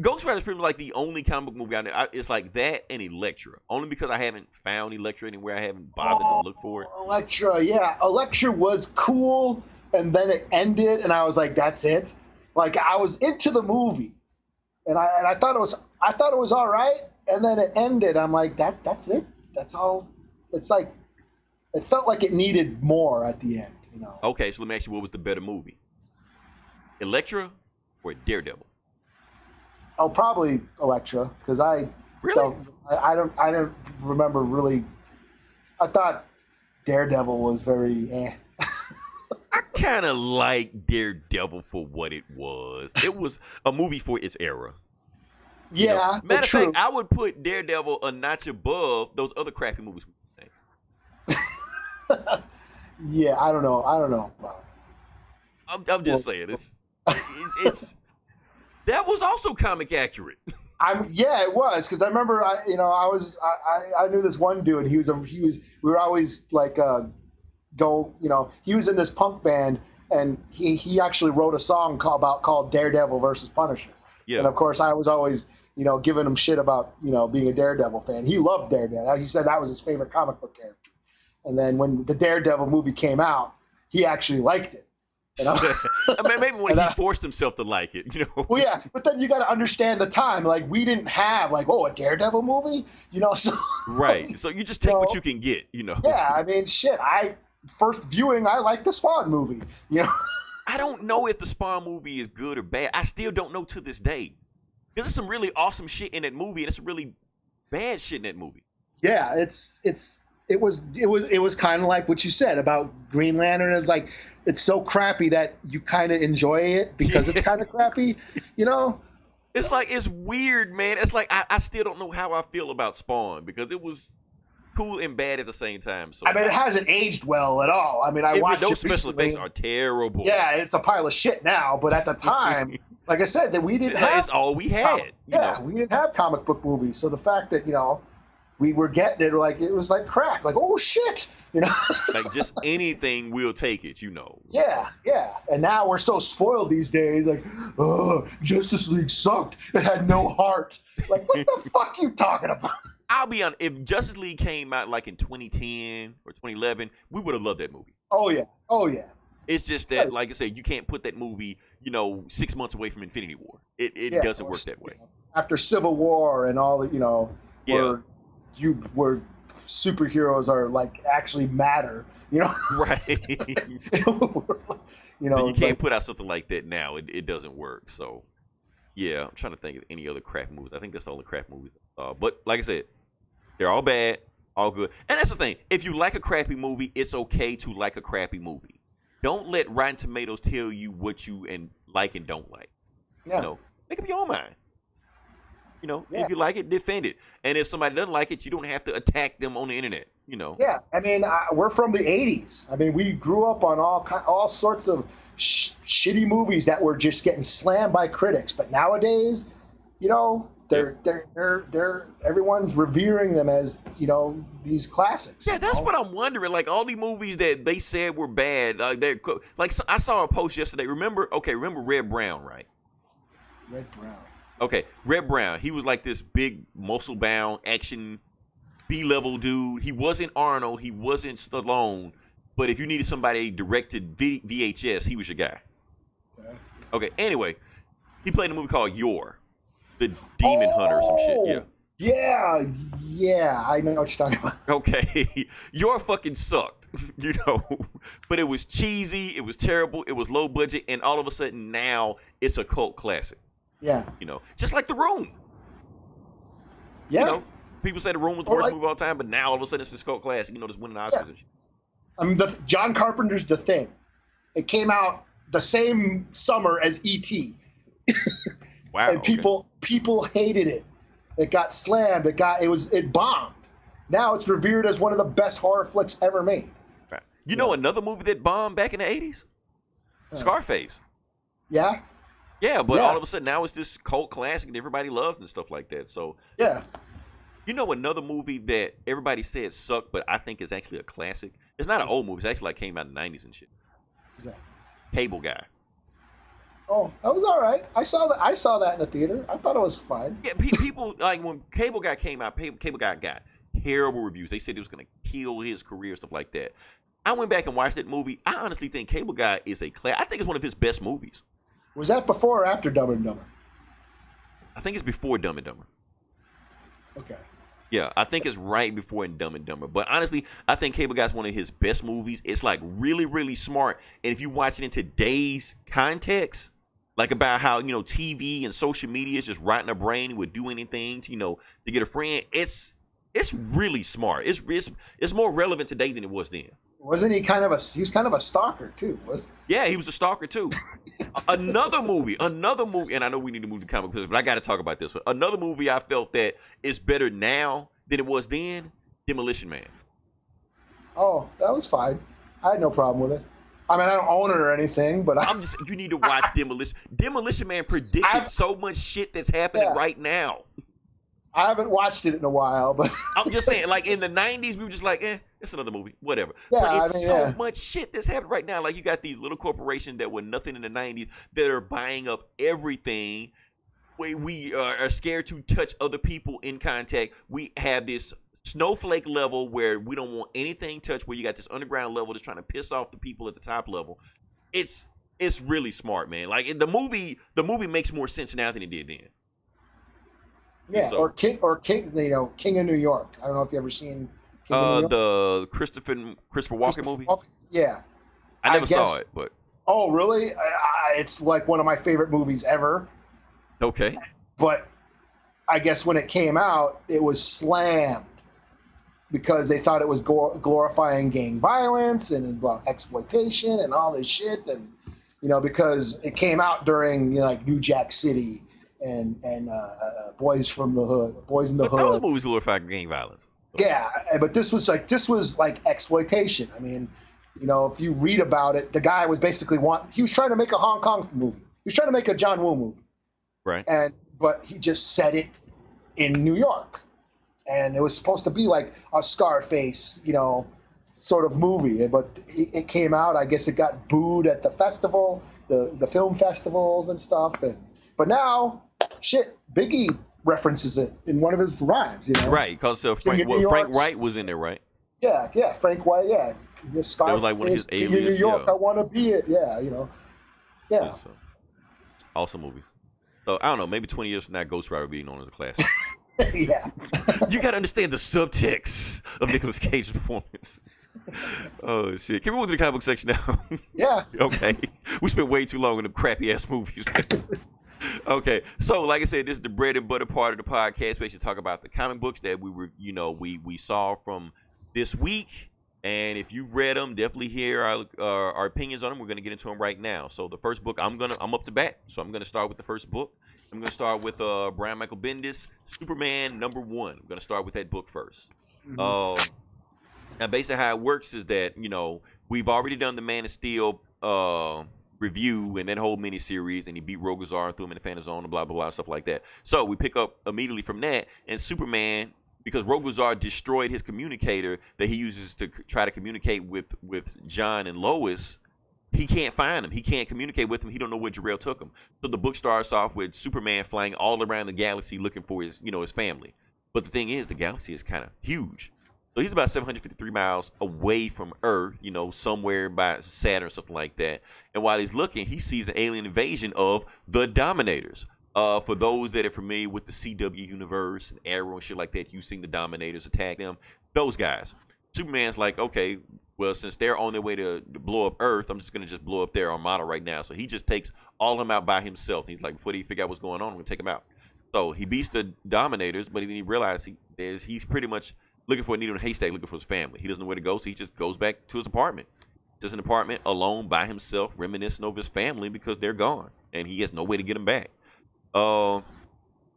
Ghost Rider is pretty much like the only comic book movie out there. It's like that and Elektra. Only because I haven't found Elektra anywhere. I haven't bothered to look for it. Elektra, yeah. Elektra was cool, and then it ended, and I was like, that's it. Like I was into the movie, and I thought it was all right, and then it ended. I'm like, that's it. That's all. It's like it felt like it needed more at the end, you know. Okay, so let me ask you, what was the better movie? Elektra or Daredevil? Oh, probably Elektra, because I don't remember really. I thought Daredevil was very I kind of like Daredevil for what it was. It was a movie for its era. Yeah, you know? Matter of true. fact, I would put Daredevil a notch above those other crappy movies. Yeah, I don't know. I'm just saying it's that was also comic accurate. Yeah, it was, because I remember I knew this one dude. We were always like he was in this punk band, and he actually wrote a song called Daredevil versus Punisher. Yeah. And of course I was always giving him shit about being a Daredevil fan. He loved Daredevil. He said that was his favorite comic book character. And then when the Daredevil movie came out, he actually liked it. I mean, maybe when he forced himself to like it, Well, yeah, but then you got to understand the time. Like, we didn't have a Daredevil movie, so right. So you just take what you can get, Yeah, I mean, shit. First viewing, I like the Spawn movie, I don't know if the Spawn movie is good or bad. I still don't know to this day. There's some really awesome shit in that movie, and there's some really bad shit in that movie. Yeah, it was kind of like what you said about Green Lantern. It's like, it's so crappy that you kind of enjoy it because it's kind of crappy, It's like, it's weird, man. It's like, I still don't know how I feel about Spawn, because it was cool and bad at the same time. So I mean, it hasn't aged well at all. I mean, I watched those it special recently. effects are terrible. Yeah, it's a pile of shit now, but at the time, like I said, that we didn't have. It's all we had. We didn't have comic book movies, so the fact that we were getting it like it was like crack, like, oh shit, like just anything will take it, Yeah, and now we're so spoiled these days, like, oh, Justice League sucked, it had no heart. Like, what the fuck you talking about? I'll be honest, if Justice League came out like in 2010 or 2011, we would have loved that movie. Oh yeah. It's just that, like I said, you can't put that movie 6 months away from Infinity War. It doesn't work that way. After Civil War and all that, where superheroes are like actually matter, right? You can't put out something like that now. It doesn't work. So Yeah, I'm trying to think of any other crap movies. I think that's the only crap movies. But like I said, they're all bad, all good. And that's the thing. If you like a crappy movie, it's okay to like a crappy movie. Don't let Rotten Tomatoes tell you what you like and don't like. Yeah. You know, make up your own mind. You know, Yeah. if you like it, defend it. And if somebody doesn't like it, you don't have to attack them on the internet. You know. Yeah, I mean, we're from the '80s. I mean, we grew up on all sorts of shitty movies that were just getting slammed by critics. But nowadays, you know, they're everyone's revering them as, you know, these classics. Yeah, that's what I'm wondering. Like all these movies that they said were bad, I saw a post yesterday. Remember Red Brown, right? Red Brown. Okay, Red Brown. He was like this big muscle-bound action B-level dude. He wasn't Arnold. He wasn't Stallone. But if you needed somebody directed VHS, he was your guy. Okay. Anyway, he played in a movie called Yor, the Demon Hunter or some shit. Yeah. Yeah. I know what you're talking about. Okay, Yor fucking sucked, you know. But it was cheesy. It was terrible. It was low budget, and all of a sudden now it's a cult classic. Yeah. You know, just like The Room. Yeah. You know, people say The Room was the worst movie of all time, but now all of a sudden it's this cult classic. You know, just winning Oscars and shit. I mean, John Carpenter's The Thing. It came out the same summer as E.T. Wow. And people hated it. It got slammed. It bombed. Now it's revered as one of the best horror flicks ever made. Okay. You know another movie that bombed back in the 80s? Scarface. Yeah. Yeah, but all of a sudden now it's this cult classic that everybody loves and stuff like that. So yeah. You know another movie that everybody said sucked, but I think is actually a classic? It's not an old movie. It's actually like came out in the 90s and shit. What's that? Cable Guy. Oh, that was all right. I saw that in the theater. I thought it was fine. Yeah, people, like when Cable Guy came out, Cable Guy got terrible reviews. They said it was going to kill his career, stuff like that. I went back and watched that movie. I honestly think Cable Guy is I think it's one of his best movies. Was that before or after Dumb and Dumber? I think it's before Dumb and Dumber. Okay. Yeah, I think it's right before Dumb and Dumber. But honestly, I think Cable Guy's one of his best movies. It's like really, really smart. And if you watch it in today's context, like about how, you know, TV and social media is just rotting our brain and would do anything to, you know, to get a friend, it's really smart. It's more relevant today than it was then. Wasn't he kind of a stalker too? Yeah, he was a stalker too. Another movie, and I know we need to move to comic books, but I got to talk about this one. Another movie I felt that is better now than it was then, Demolition Man. Oh, that was fine. I had no problem with it. I mean, I don't own it or anything, but you need to watch Demolition. Demolition Man predicted so much shit that's happening right now. I haven't watched it in a while, but I'm just saying, like in the 90s, we were just like, it's another movie, whatever. Yeah, but it's much shit that's happening right now. Like you got these little corporations that were nothing in the 90s that are buying up everything. We are scared to touch other people in contact. We have this snowflake level where we don't want anything touched, where you got this underground level that's trying to piss off the people at the top level. It's really smart, man. Like the movie makes more sense now than it did then. Yeah, so, or King, you know, King of New York. I don't know if you ever seen King of New York. The Christopher Walken movie. Yeah, I never saw it, but oh really? It's like one of my favorite movies ever. Okay, but I guess when it came out, it was slammed because they thought it was glorifying gang violence and exploitation and all this shit, and you know, because it came out during, you know, like New Jack City. And Boys from the Hood, Boys in the Hood. Those movies glorify gang violence. Yeah, but this was like exploitation. I mean, you know, if you read about it, the guy was basically he was trying to make a Hong Kong movie. He was trying to make a John Woo movie. Right. But he just set it in New York, and it was supposed to be like a Scarface, you know, sort of movie. But it came out. I guess it got booed at the festival, the film festivals and stuff. But now. Shit, Biggie references it in one of his rhymes, you know. Right, because Frank White was in there, right? Yeah, Frank White, yeah. Scarface, that was like one of his aliases. New York, yeah. I want to be it, yeah, you know. Yeah. Awesome movies. So, I don't know, maybe 20 years from now, Ghost Rider will be known as a classic. Yeah. You got to understand the subtext of Nicolas Cage's performance. Oh, shit. Can we move to the comic book section now? Yeah. Okay. We spent way too long in the crappy-ass movies. Okay, so like I said, this is the bread and butter part of the podcast. We actually talk about the comic books that we were, we saw from this week. And if you've read them, definitely hear our opinions on them. We're gonna get into them right now. So the first book, I'm up to bat. So I'm gonna start with the first book. I'm gonna start with Brian Michael Bendis, Superman #1. I'm gonna start with that book first. Mhm. Now, basically, how it works is that we've already done the Man of Steel review and that whole miniseries, and he beat Rogozar and threw him in the Phantom Zone and blah blah blah stuff like that. So we pick up immediately from that, and Superman, because Rogozar destroyed his communicator that he uses to try to communicate with John and Lois. He can't find him. He can't communicate with him. He don't know where Jor-El took him. So the book starts off with Superman flying all around the galaxy looking for his family. But the thing is, the galaxy is kind of huge. So he's about 753 miles away from Earth, somewhere by Saturn or something like that. And while he's looking, he sees an alien invasion of the Dominators. For those that are familiar with the CW universe and Arrow and shit like that, you've seen the Dominators attack them. Those guys. Superman's like, okay, well, since they're on their way to blow up Earth, I'm just going to just blow up their armada right now. So he just takes all of them out by himself. He's like, before he figure out what's going on, I'm going to take them out. So he beats the Dominators, but then he realizes he's pretty much looking for a needle in a haystack, looking for his family. He doesn't know where to go, so he just goes back to his apartment. Just an apartment alone by himself, reminiscing over his family because they're gone, and he has no way to get them back.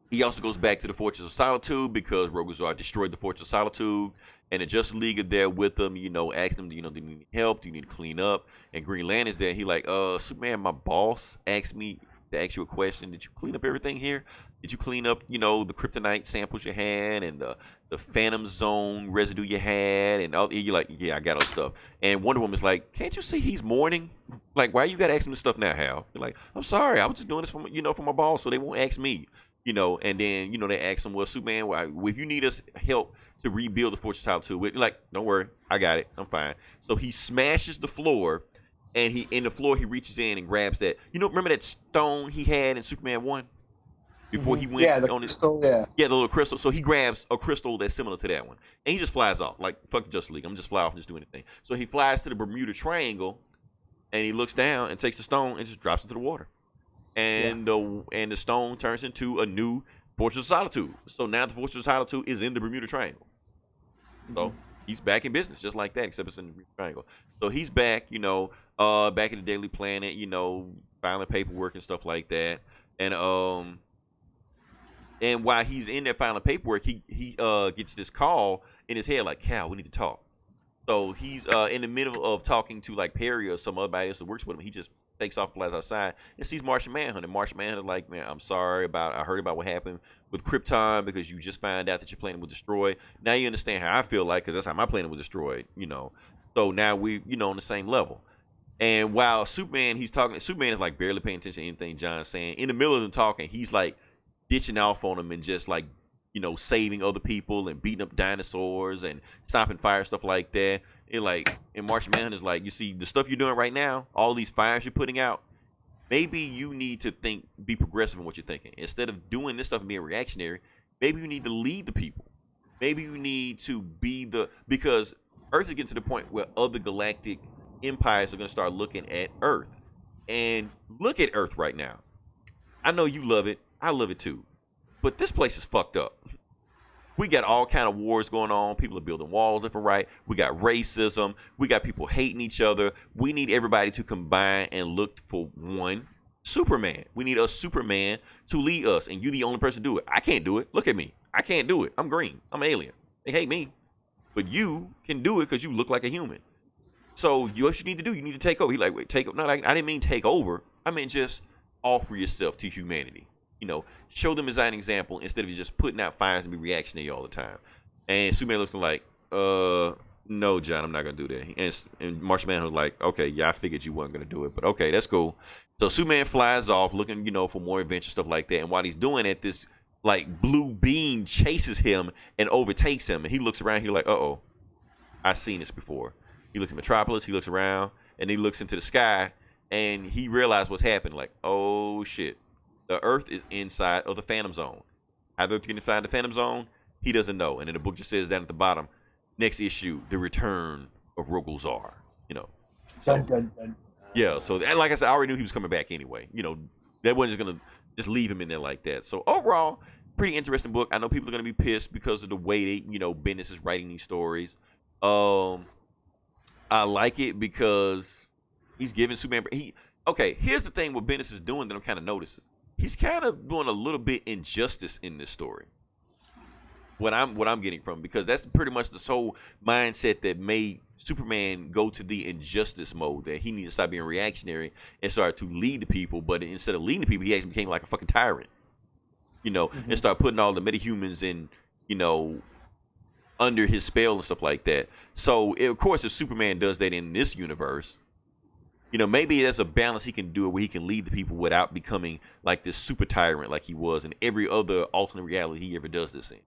He also goes back to the Fortress of Solitude because Rogozar destroyed the Fortress of Solitude, and the Justice League are there with him, asking him, do you need help? Do you need to clean up? And Green Lantern's there. He like, Superman, my boss asked me to ask you a question. Did you clean up everything here? Did you clean up, the kryptonite samples you had and the Phantom Zone residue you had? And all, you're like, yeah, I got all stuff. And Wonder Woman's like, can't you see he's mourning? Like, why you got to ask him this stuff now, Hal? You're like, I'm sorry. I was just doing this for my boss, so they won't ask me. And then, they ask him, well, Superman, if you need us help to rebuild the Fortress of Solitude, like, don't worry. I got it. I'm fine. So he smashes the floor. And he reaches in and grabs that. Remember that stone he had in Superman 1? Before he went the on crystal, the little crystal. So he grabs a crystal that's similar to that one. And he just flies off. Like, fuck the Justice League. I'm just fly off and just do anything. So he flies to the Bermuda Triangle and he looks down and takes the stone and just drops it to the water. And the stone turns into a new Fortress of Solitude. So now the Fortress of Solitude is in the Bermuda Triangle. So he's back in business just like that, except it's in the Bermuda Triangle. So he's back, back in the Daily Planet, filing paperwork and stuff like that. And while he's in there filing paperwork, he gets this call in his head like, Cal, we need to talk. So he's in the middle of talking to like Perry or some other guy else that works with him. He just takes off, flies outside, and sees Martian Manhunter. And Martian Manhunter like, man, I'm sorry I heard about what happened with Krypton because you just found out that your planet was destroyed. Now you understand how I feel like, because that's how my planet was destroyed, So now we, on the same level. And while Superman is like barely paying attention to anything John's saying. In the middle of them talking, he's like ditching off on him and just like, saving other people and beating up dinosaurs and stopping fire, stuff like that. And Martian Manhunter's like, you see, the stuff you're doing right now, all these fires you're putting out, maybe you need to be progressive in what you're thinking. Instead of doing this stuff and being reactionary, maybe you need to lead the people. Maybe you need to be because Earth is getting to the point where other galactic empires are going to start looking at Earth. And look at Earth right now. I know you love it. I love it too. But this place is fucked up. We got all kind of wars going on. People are building walls left and right. We got racism. We got people hating each other. We need everybody to combine and look for one Superman. We need a Superman to lead us. And you're the only person to do it. I can't do it. Look at me. I can't do it. I'm green. I'm an alien. They hate me. But you can do it because you look like a human. So what you need to do, you need to take over. He like, wait, take over. No, like, I didn't mean take over. I mean just offer yourself to humanity. Show them as an example instead of just putting out fires and be reactionary all the time. And Superman looks like, no, John, I'm not gonna do that. And Martian Manhunter was like, okay, yeah, I figured you weren't gonna do it, but okay, that's cool. So Superman flies off, looking, for more adventure, stuff like that. And while he's doing it, this like blue beam chases him and overtakes him. And he looks around, he's like, uh-oh, I've seen this before. He looks at Metropolis, he looks around, and he looks into the sky, and he realized what's happened. Like, oh shit. The Earth is inside of the Phantom Zone. How the Earth get inside the Phantom Zone, he doesn't know. And then the book just says down at the bottom, next issue, the return of Rogozar. So, dun, dun, dun. Yeah. So, and like I said, I already knew he was coming back anyway. That wasn't just gonna just leave him in there like that. So overall, pretty interesting book. I know people are gonna be pissed because of the way they, Bendis is writing these stories. I like it because he's giving Superman. Okay. Here's the thing: what Bendis is doing that I'm kind of noticing. He's kind of doing a little bit injustice in this story. What I'm getting from, because that's pretty much the sole mindset that made Superman go to the injustice mode, that he needed to stop being reactionary and start to lead the people. But instead of leading the people, he actually became like a fucking tyrant, and start putting all the metahumans in, under his spell and stuff like that. So of course, if Superman does that in this universe, maybe there's a balance he can do it where he can lead the people without becoming like this super tyrant like he was in every other alternate reality he ever does this in.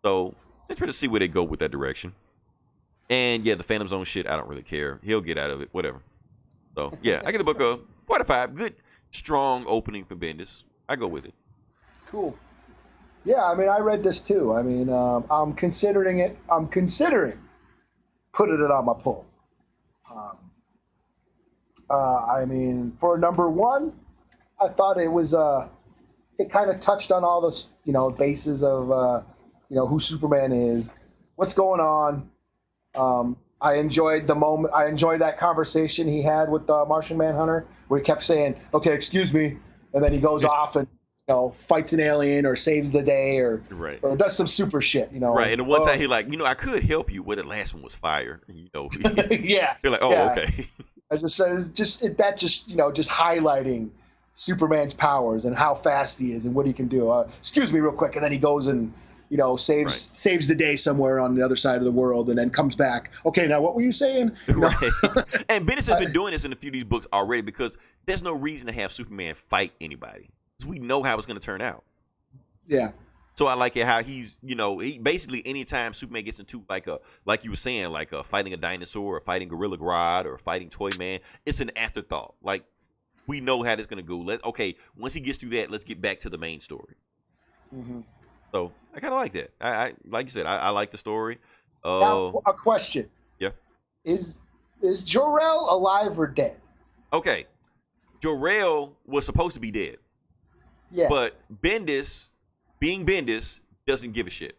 So let's try to see where they go with that direction. And yeah, the Phantom Zone shit, I don't really care. He'll get out of it, whatever. So yeah, I give the book a 4 out of 5. Good, strong opening for Bendis. I go with it. Cool. Yeah, I mean, I read this too. I mean, I'm considering it. I'm considering putting it on my pull. I mean, for number one, I thought it was. It kind of touched on all the bases of who Superman is, what's going on. I enjoyed the moment. I enjoyed that conversation he had with the Martian Manhunter, where he kept saying, "Okay, excuse me," and then he goes off and fights an alien or saves the day or does some super shit. Right. And the one time he I could help you. Well, the last one was fire. Yeah. You're like, oh, yeah. Okay. I just said just highlighting Superman's powers and how fast he is and what he can do. Excuse me, real quick, and then he goes and saves the day somewhere on the other side of the world, and then comes back. Okay, now what were you saying? Right. And Bendis has been doing this in a few of these books already, because there's no reason to have Superman fight anybody, because we know how it's going to turn out. Yeah. So I like it how he's, he basically anytime Superman gets into like you were saying, like fighting a dinosaur or fighting Gorilla Grodd or fighting Toyman, it's an afterthought. Like, we know how this is going to go. Once he gets through that, let's get back to the main story. Mm-hmm. So I kind of like that. I like you said, I like the story. Now, a question. Yeah. Is Jor-El alive or dead? Okay. Jor-El was supposed to be dead. Yeah. But Bendis, being Bendis, doesn't give a shit.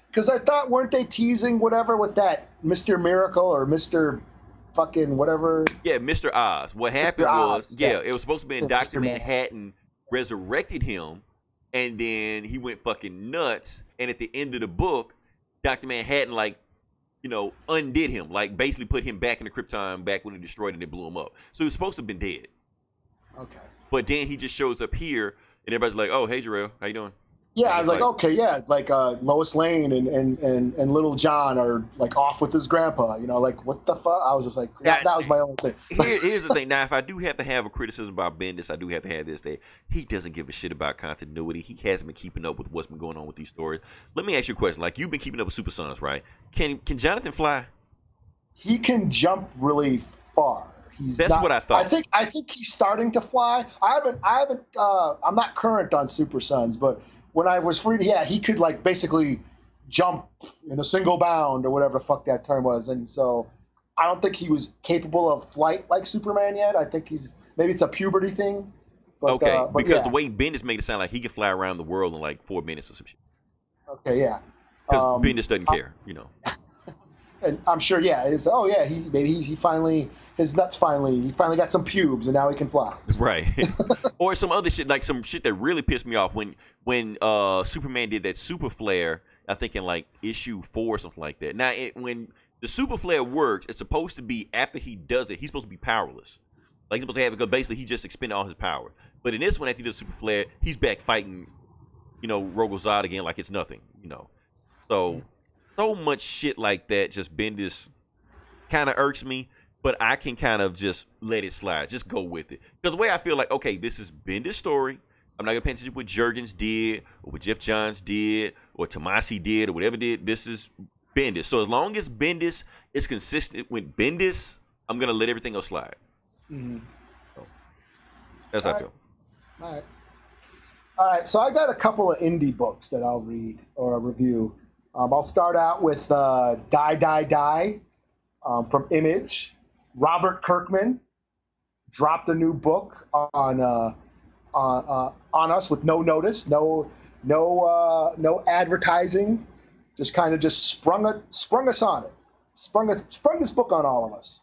Because I thought, weren't they teasing whatever with that Mr. Miracle or Mr. fucking whatever? Yeah, Mr. Oz. What happened was, it was supposed to be Dr. Manhattan resurrected him, and then he went fucking nuts, and at the end of the book, Dr. Manhattan undid him, basically put him back in the Krypton back when he destroyed it and it blew him up. So he was supposed to have been dead. Okay. But then he just shows up here and everybody's like, "Oh, hey Jor-El, how you doing?" Yeah, I was like, okay, yeah, Lois Lane and Little John are off with his grandpa, what the fuck? I was just like, that was my own thing. Here's the thing. Now, if I do have to have a criticism about Bendis, I do have to have this: that he doesn't give a shit about continuity. He hasn't been keeping up with what's been going on with these stories. Let me ask you a question. You've been keeping up with Super Sons, right? Can Jonathan fly? He can jump really far. That's what I thought. I think he's starting to fly. I'm not current on Super Sons, but when I was free, he could basically jump in a single bound or whatever the fuck that term was. And so I don't think he was capable of flight like Superman yet. I think maybe it's a puberty thing. But, because the way Bendis made it sound like he could fly around the world in 4 minutes or some shit. Okay, yeah. Because Bendis doesn't care, And I'm sure, he finally got some pubes and now he can fly. Right. Or some other shit, some shit that really pissed me off when Superman did that super flare, I think in issue 4 or something like that. Now, when the super flare works, it's supposed to be after he does it, he's supposed to be powerless. He's supposed to have it because basically he just expended all his power. But in this one, after he does super flare, he's back fighting, Rogol Zod again like it's nothing, So much shit like that, just Bendis kind of irks me, but I can kind of just let it slide, just go with it. Because the way I feel okay, this is Bendis' story. I'm not going to pay attention to what Jurgens did, or what Jeff Johns did, or Tomasi did, or whatever did. This is Bendis. So as long as Bendis is consistent with Bendis, I'm going to let everything else slide. Mm-hmm. So, that's how I feel. All right, so I got a couple of indie books that I'll read or review. I'll start out with Die, Die, Die from Image. Robert Kirkman, dropped a new book on us with no notice, no advertising, just kind of just sprung us on it, sprung this book on all of us.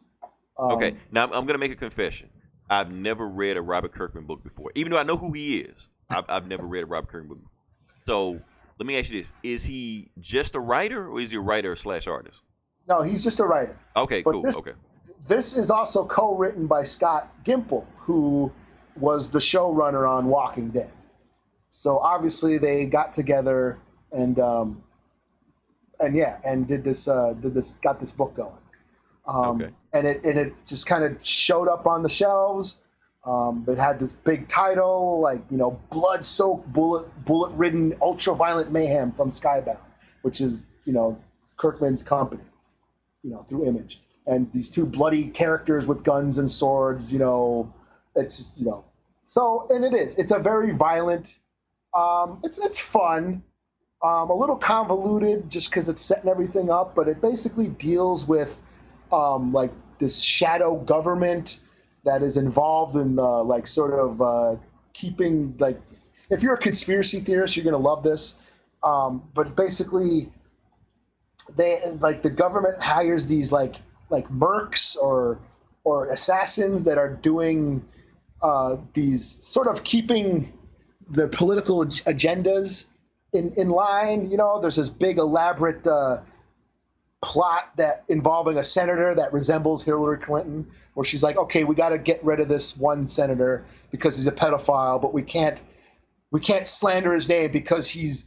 Okay, now I'm gonna make a confession. I've never read a Robert Kirkman book before, even though I know who he is. I've never read a Robert Kirkman book. So let me ask you this: is he just a writer, or is he a writer / artist? No, he's just a writer. Okay, But cool. this- Okay, This is also co-written by Scott Gimple, who was the showrunner on Walking Dead. So obviously they got together and did this got this book going. Okay. And it just kind of showed up on the shelves. It had this big title, like, blood-soaked, bullet-ridden, ultra-violent mayhem from Skybound, which is, Kirkman's company, through Image. And these two bloody characters with guns and swords, it's just, So, and it's a very violent, it's fun, a little convoluted just because it's setting everything up, but it basically deals with, like, this shadow government that is involved in keeping, like, if you're a conspiracy theorist, you're going to love this. But basically, the government hires these like mercs or assassins that are doing these sort of keeping the political agendas in line. There's this big elaborate plot that involving a senator that resembles Hillary Clinton, where she's like, okay, we got to get rid of this one senator because he's a pedophile, but we can't slander his name because he's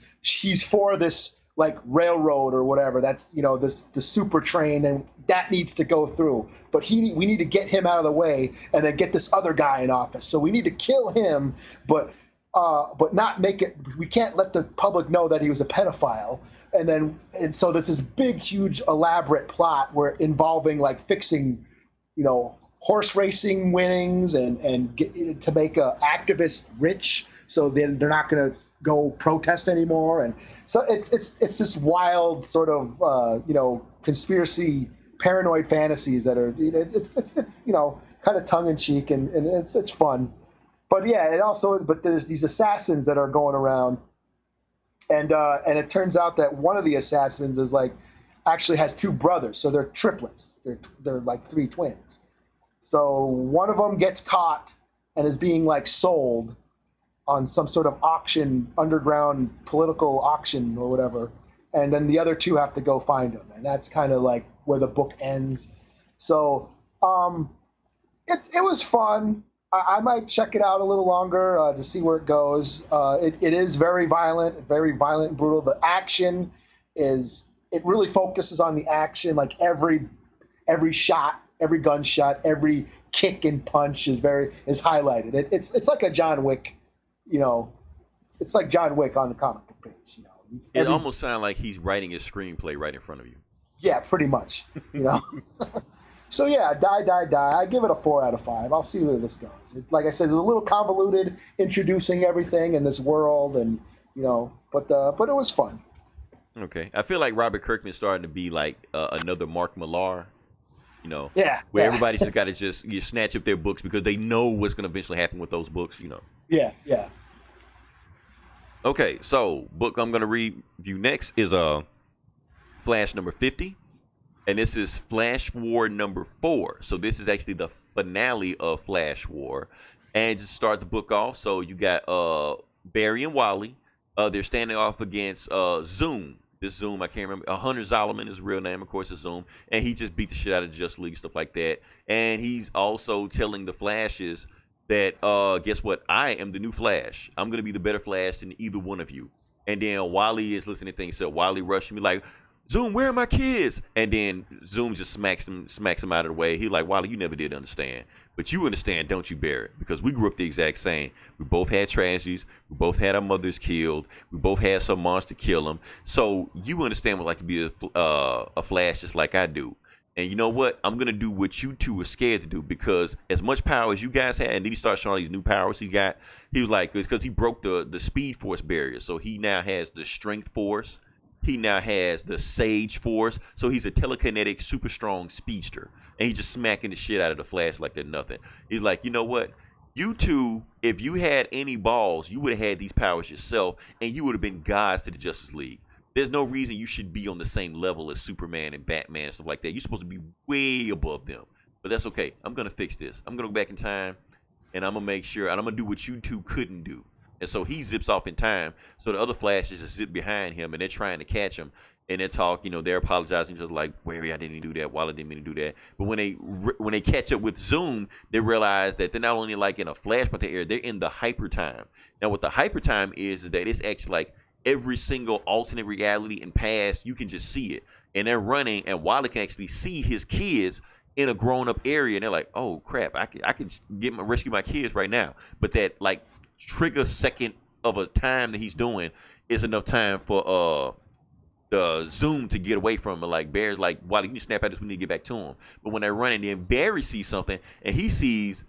for this like railroad or whatever. That's the super train, and that needs to go through. But we need to get him out of the way and then get this other guy in office. So we need to kill him, but not make it. We can't let the public know that he was a pedophile. And so this is big, huge, elaborate plot where involving like fixing, horse racing winnings and get, to make activists rich, so then they're not going to go protest anymore. And so it's this wild sort of conspiracy, paranoid fantasies that are it's kind of tongue in cheek and it's fun. But yeah, but there's these assassins that are going around. And it turns out that one of the assassins is actually has two brothers, so they're triplets. They're like three twins. So one of them gets caught and is being sold on some sort of auction, underground political auction or whatever, and then the other two have to go find him, and that's kind of like where the book ends. So it was fun. I might check it out a little longer to see where it goes. It is very violent and brutal. The action it really focuses on the action. Like every shot, every gunshot, every kick and punch is highlighted. It's like a John Wick, it's like John Wick on the comic book page. It almost sounds like he's writing his screenplay right in front of you. Yeah, pretty much. So yeah, Die. I give it a 4 out of 5. I'll see where this goes. Like I said, it's a little convoluted, introducing everything in this world, and but it was fun. Okay, I feel like Robert Kirkman's starting to be like another Mark Millar. Yeah. Where everybody's just got to you snatch up their books because they know what's going to eventually happen with those books. Yeah. Okay, so book I'm going to review next is Flash number 50. And this is Flash War number 4. So this is actually the finale of Flash War. And to start the book off, so you got Barry and Wally. They're standing off against Zoom. This Zoom, I can't remember. Hunter Zolomon is his real name, of course, is Zoom. And he just beat the shit out of Justice League, stuff like that. And he's also telling the Flashes that, guess what? I am the new Flash. I'm going to be the better Flash than either one of you. And then Wally is listening to things. So Wally rushed me like, Zoom, where are my kids? And then Zoom just smacks him out of the way. He's like, Wally, you never did understand. But you understand, don't you, Barrett? Because we grew up the exact same. We both had tragedies. We both had our mothers killed. We both had some monster kill them. So you understand what it's like to be a Flash just like I do. And you know what? I'm going to do what you two are scared to do, because as much power as you guys had, and then he starts showing all these new powers he got. He was like, it's because he broke the Speed Force barrier. So he now has the Strength Force. He now has the Sage Force, so he's a telekinetic, super strong speedster. and he's just smacking the shit out of the Flash like they're nothing. He's like, you know what? You two, if you had any balls, you would have had these powers yourself, and you would have been gods to the Justice League. There's no reason you should be on the same level as Superman and Batman and stuff like that. You're supposed to be way above them. But that's okay. I'm going to fix this. I'm going to go back in time, and I'm going to make sure, and I'm going to do what you two couldn't do. And so he zips off in time. So the other Flashes just zip behind him, and they're trying to catch him. And they talk, they're apologizing to like, Barry, I didn't do that. Wally didn't mean to do that. But when they catch up with Zoom, they realize that they're not only like in a flashpoint area, they're in the hyper time. Now, what the hyper time is that it's actually like every single alternate reality and past. You can just see it, and they're running, and Wally can actually see his kids in a grown-up area, and they're like, "Oh crap, I can rescue my kids right now." But that like trigger second of a time that he's doing is enough time for the Zoom to get away from him. Like Barry's like, Wally, you snap at us, we need to get back to him. But when they're running, then Barry sees something, and he sees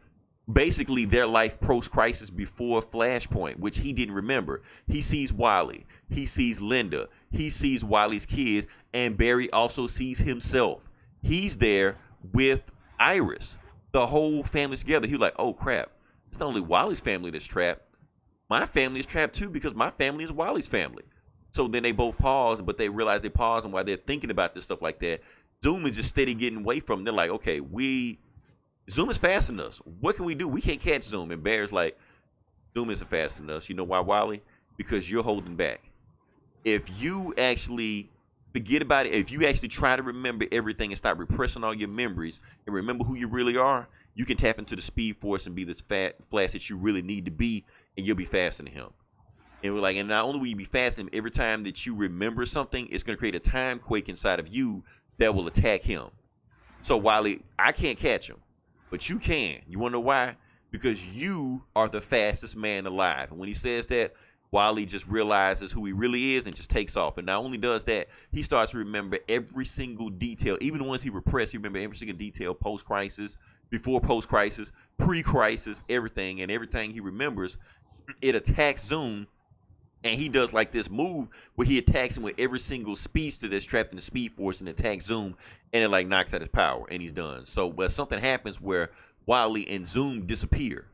basically their life post-crisis before Flashpoint, which he didn't remember. He sees Wally, he sees Linda, he sees Wally's kids, and Barry also sees himself. He's there with Iris. The whole family's together. He's like, oh crap, it's not only Wally's family that's trapped, my family is trapped too, because my family is Wally's family. So then they both pause, but they realize they pause, and while they're thinking about this stuff like that, Zoom is just steady getting away from them. They're like, okay, Zoom is faster than us. What can we do? We can't catch Zoom. And Barry's like, Zoom isn't faster than us. You know why, Wally? Because you're holding back. If you actually forget about it, if you actually try to remember everything and stop repressing all your memories and remember who you really are, you can tap into the Speed Force and be this Flash that you really need to be, and you'll be faster than him. And we're like, and not only will you be faster than him, every time that you remember something, it's going to create a time quake inside of you that will attack him. So Wally, I can't catch him, but you can. You want to know why? Because you are the fastest man alive. And when he says that, Wally just realizes who he really is and just takes off. And not only does that, he starts to remember every single detail, even the ones he repressed. He remembers every single detail, post-crisis, before post-crisis, pre-crisis, everything. And everything he remembers, it attacks Zoom. And he does like this move where he attacks him with every single speedster that's trapped in the Speed Force and attacks Zoom, and it like knocks out his power, and he's done. So, but something happens where Wally and Zoom disappear.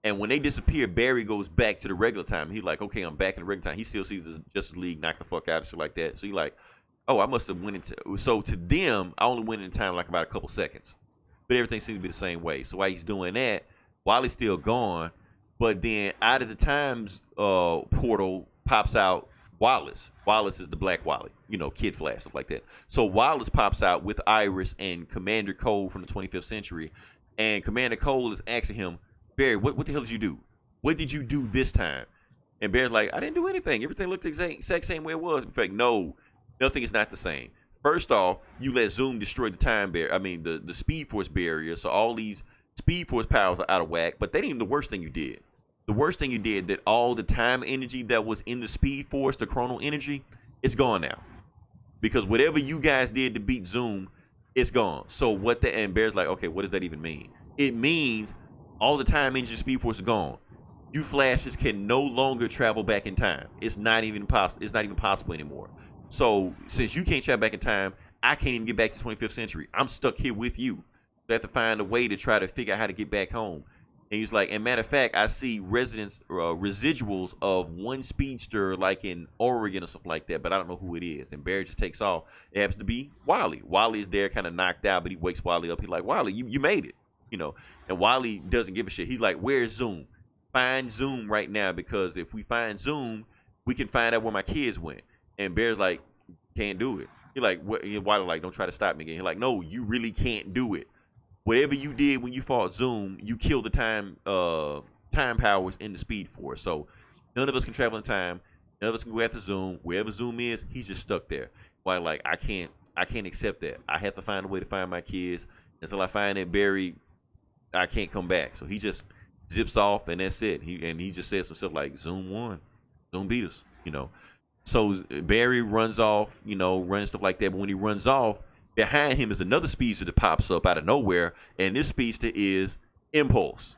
And when they disappear, Barry goes back to the regular time. He's like, okay, I'm back in the regular time. He still sees the Justice League knock the fuck out and shit like that. So he's like, oh, I must have went into. So to them, I only went in time like about a couple seconds. But everything seems to be the same way. So while he's doing that, Wally's still gone. But then out of the Times portal pops out Wallace. Wallace is the Black Wally, Kid Flash, stuff like that. So Wallace pops out with Iris and Commander Cole from the 25th century. And Commander Cole is asking him, Barry, what the hell did you do? What did you do this time? And Barry's like, I didn't do anything. Everything looked the exact same way it was. In fact, no, nothing is not the same. First off, you let Zoom destroy the time barrier. I mean, the Speed Force barrier. So all these Speed Force powers are out of whack. But that ain't even the worst thing you did. The worst thing you did, that all the time energy that was in the Speed Force, the chronal energy, it's gone now. Because whatever you guys did to beat Zoom, it's gone. So and Barry's like, okay, what does that even mean? It means all the time energy Speed Force is gone. You Flashes can no longer travel back in time. It's not even possible. It's not even possible anymore. So since you can't travel back in time, I can't even get back to the 25th century. I'm stuck here with you. I have to find a way to try to figure out how to get back home. And he's like, and matter of fact, I see residuals of one speedster like in Oregon or something like that, but I don't know who it is. And Barry just takes off. It happens to be Wally. Wally is there kind of knocked out, but he wakes Wally up. He's like, Wally, you made it, And Wally doesn't give a shit. He's like, where's Zoom? Find Zoom right now, because if we find Zoom, we can find out where my kids went. And Barry's like, can't do it. He's like, what? Wally like, don't try to stop me again. He's like, no, you really can't do it. Whatever you did when you fought Zoom, you killed the time powers in the Speed Force. So none of us can travel in time. None of us can go after Zoom. Wherever Zoom is, he's just stuck there. Why? Like, I can't accept that. I have to find a way to find my kids. Until I find that Barry, I can't come back. So he just zips off, and that's it. He just says some stuff like, Zoom won. Zoom beat us. So Barry runs off. Runs stuff like that. But when he runs off, behind him is another speedster that pops up out of nowhere, and this speedster is Impulse.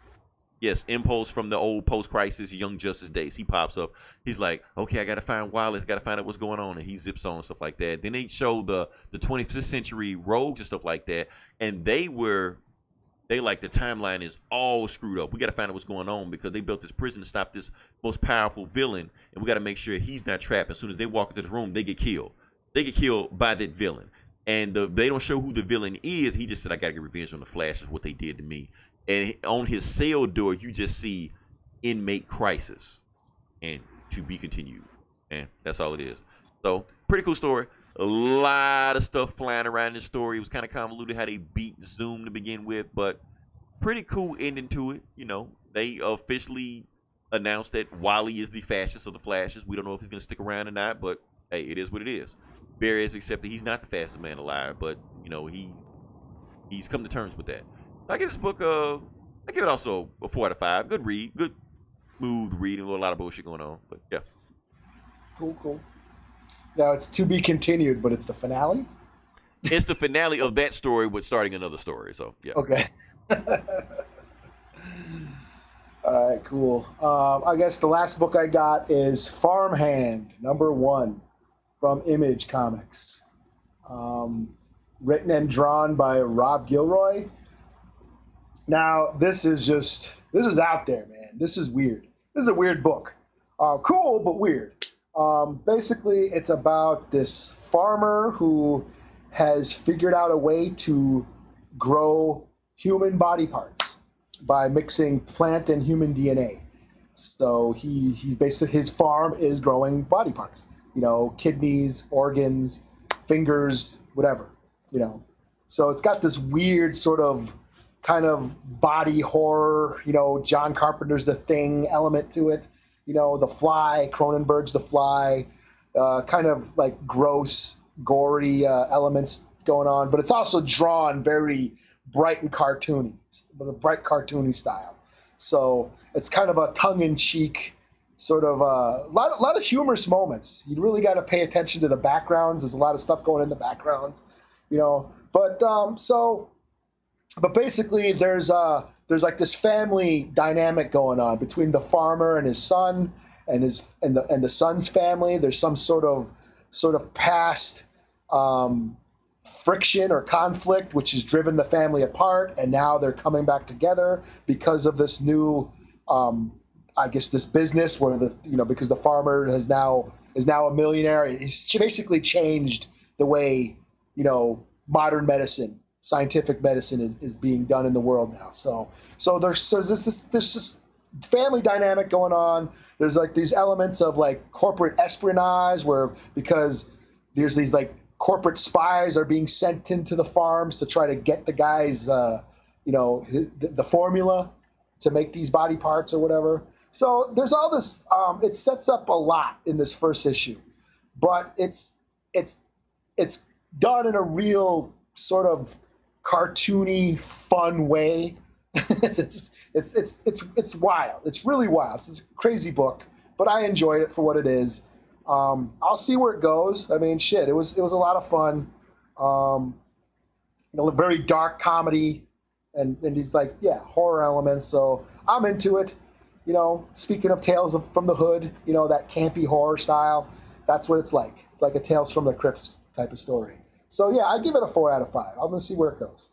Yes, Impulse from the old post-crisis Young Justice days. He pops up. He's like, okay, I got to find Wallace. I got to find out what's going on. And he zips on and stuff like that. Then they show the 25th century rogues and stuff like that. And they like, the timeline is all screwed up. We got to find out what's going on because they built this prison to stop this most powerful villain. And we got to make sure he's not trapped. As soon as they walk into the room, they get killed. They get killed by that villain. And they don't show who the villain is. He just said, I got to get revenge on the Flash of what they did to me. And on his cell door, you just see inmate crisis and to be continued. And that's all it is. So, pretty cool story. A lot of stuff flying around this story. It was kind of convoluted how they beat Zoom to begin with, but pretty cool ending to it. You know, they officially announced that Wally is the fastest of the Flashes. We don't know if he's going to stick around or not, but hey, it is what it is. Barry has accepted he's not the fastest man alive, but, you know, he's come to terms with that. I give this book I give it also a 4 out of 5. Good read, good smooth reading. A lot of bullshit going on, but yeah. Cool. Now it's to be continued, but it's the finale. It's the finale of that story with starting another story. So yeah. Okay. All right, cool. I guess the last book I got is Farmhand #1 from Image Comics, written and drawn by Rob Gilroy. Now, this is out there, man. This is weird. This is a weird book. Cool, but weird. Basically, it's about this farmer who has figured out a way to grow human body parts by mixing plant and human DNA. So he's basically, his farm is growing body parts. You know, kidneys, organs, fingers, whatever. You know, so it's got this weird sort of kind of body horror, you know, John Carpenter's The Thing element to it. You know, The Fly, Cronenberg's The Fly, kind of like gross, gory elements going on. But it's also drawn very bright and cartoony, with a bright cartoony style. So it's kind of a tongue-in-cheek sort of a lot of humorous moments. You really got to pay attention to the backgrounds. There's a lot of stuff going in the backgrounds, you know. But basically, there's like this family dynamic going on between the farmer and his son, and the son's family. There's some sort of past friction or conflict which has driven the family apart, and now they're coming back together because of this new, I guess, this business where because the farmer is now a millionaire. He's basically changed the way, you know, modern medicine, scientific medicine is being done in the world now. So there's this family dynamic going on. There's like these elements of like corporate espionage because there's these like corporate spies are being sent into the farms to try to get the guys, the formula to make these body parts or whatever. So there's all this. It sets up a lot in this first issue, but it's done in a real sort of cartoony, fun way. It's wild. It's really wild. It's a crazy book, but I enjoyed it for what it is. I'll see where it goes. I mean, shit, it was a lot of fun. A very dark comedy, and he's like, yeah, horror elements. So I'm into it. You know, speaking of Tales from the Hood, you know, that campy horror style. That's what it's like. It's like a Tales from the Crypt type of story. So yeah, I give it a 4 out of 5. I'm gonna see where it goes.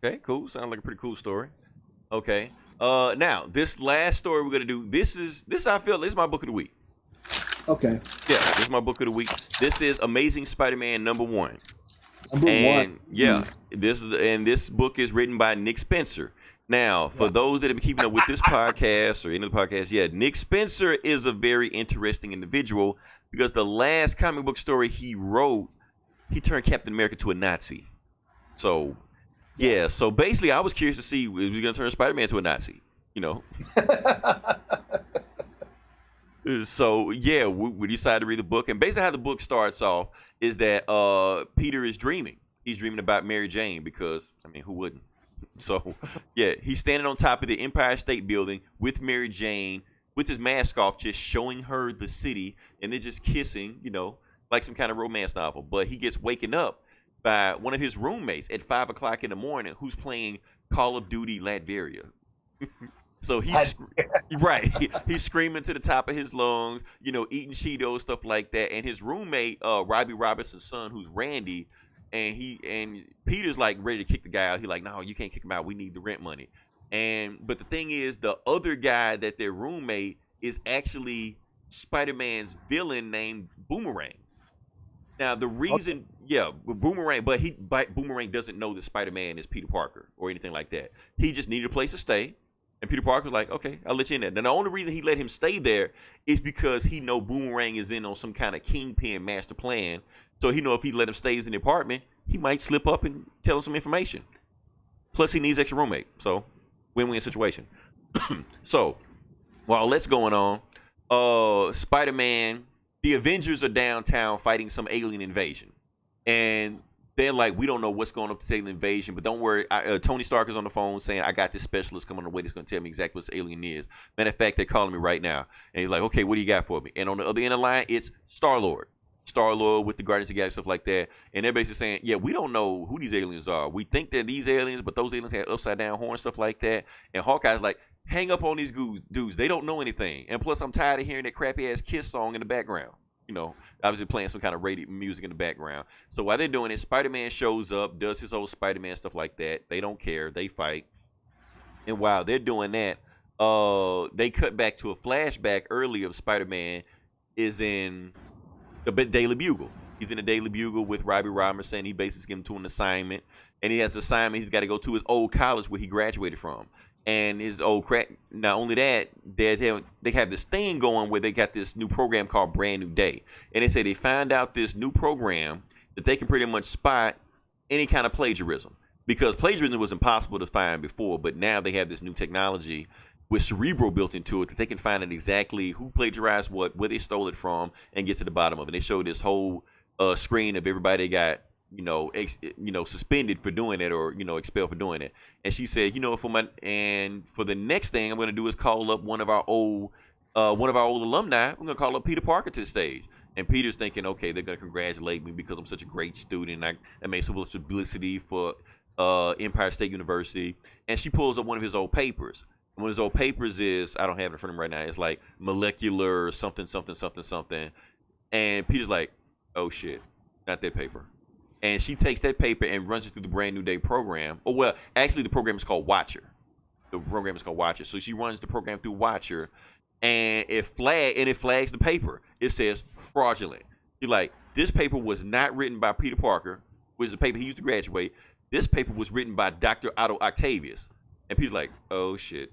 Okay, cool. Sounds like a pretty cool story. Okay. Now this last story we're gonna do. This I feel this is my book of the week. Okay. Yeah, this is my book of the week. This is Amazing Spider-Man #1. Number one. Yeah, this book is written by Nick Spencer. Now, for those that have been keeping up with this podcast or any of the podcasts, yeah, Nick Spencer is a very interesting individual because the last comic book story he wrote, he turned Captain America to a Nazi. So, yeah, so basically I was curious to see if he was going to turn Spider-Man to a Nazi, you know. So, yeah, we decided to read the book. And basically how the book starts off is that Peter is dreaming. He's dreaming about Mary Jane because, I mean, who wouldn't? So, yeah, he's standing on top of the Empire State Building with Mary Jane, with his mask off, just showing her the city, and they're just kissing, you know, like some kind of romance novel. But he gets waken up by one of his roommates at 5 o'clock in the morning who's playing Call of Duty Latveria. So he's right. He's screaming to the top of his lungs, eating Cheetos, stuff like that. And his roommate, Robbie Robinson's son, who's Randy, and Peter's like ready to kick the guy out. He's like, no, you can't kick him out. We need the rent money. But the thing is, the other guy that their roommate is actually Spider-Man's villain named Boomerang. Now the reason, yeah, Boomerang, but Boomerang doesn't know that Spider-Man is Peter Parker or anything like that. He just needed a place to stay, and Peter Parker's like, okay, I'll let you in there. Now the only reason he let him stay there is because he know Boomerang is in on some kind of kingpin master plan. So he know if he let him stay in the apartment, he might slip up and tell him some information. Plus he needs extra roommate, so win-win situation. So while all that's going on, Spider-Man. The Avengers are downtown fighting some alien invasion, and they're like, we don't know what's going on with the alien invasion, but don't worry. Tony Stark is on the phone saying, I got this specialist coming on the way that's going to tell me exactly what this alien is. Matter of fact, they're calling me right now, and he's like, okay, what do you got for me? And on the other end of the line, it's Star-Lord with the Guardians of the Galaxy, stuff like that, and they're basically saying, yeah, we don't know who these aliens are. We think they're these aliens, but those aliens have upside down horns, stuff like that. And Hawkeye's like, hang up on these dudes. They don't know anything. And plus, I'm tired of hearing that crappy ass Kiss song in the background. Obviously playing some kind of radio music in the background. So while they're doing it, Spider-Man shows up, does his whole Spider-Man stuff like that. They don't care. They fight. And while they're doing that, they cut back to a flashback earlier of Spider-Man is in the Daily Bugle. He's in the Daily Bugle with Robbie Robinson. He basically gives him to an assignment. And he has an assignment. He's got to go to his old college where he graduated from. And his old crack. Not only that, they have this thing going where they got this new program called Brand New Day, and they say they found out this new program that they can pretty much spot any kind of plagiarism, because plagiarism was impossible to find before, but now they have this new technology with Cerebro built into it that they can find out exactly who plagiarized what, where they stole it from, and get to the bottom of it. They show this whole screen of everybody they got suspended for doing it, or expelled for doing it. And she said, for the next thing I'm going to do is call up one of our old alumni. I'm going to call up Peter Parker to the stage. And Peter's thinking, okay, they're going to congratulate me because I'm such a great student. I made so much publicity for Empire State University. And she pulls up one of his old papers. And one of his old papers is, I don't have it in front of me right now, it's like molecular something something something something. And Peter's like, oh shit, not that paper. And she takes that paper and runs it through the Brand New Day program. Oh, well, actually, the program is called Watcher. So she runs the program through Watcher, and it flags the paper. It says fraudulent. You're like, this paper was not written by Peter Parker, which is the paper he used to graduate. This paper was written by Dr. Otto Octavius. And Peter's like, oh, shit.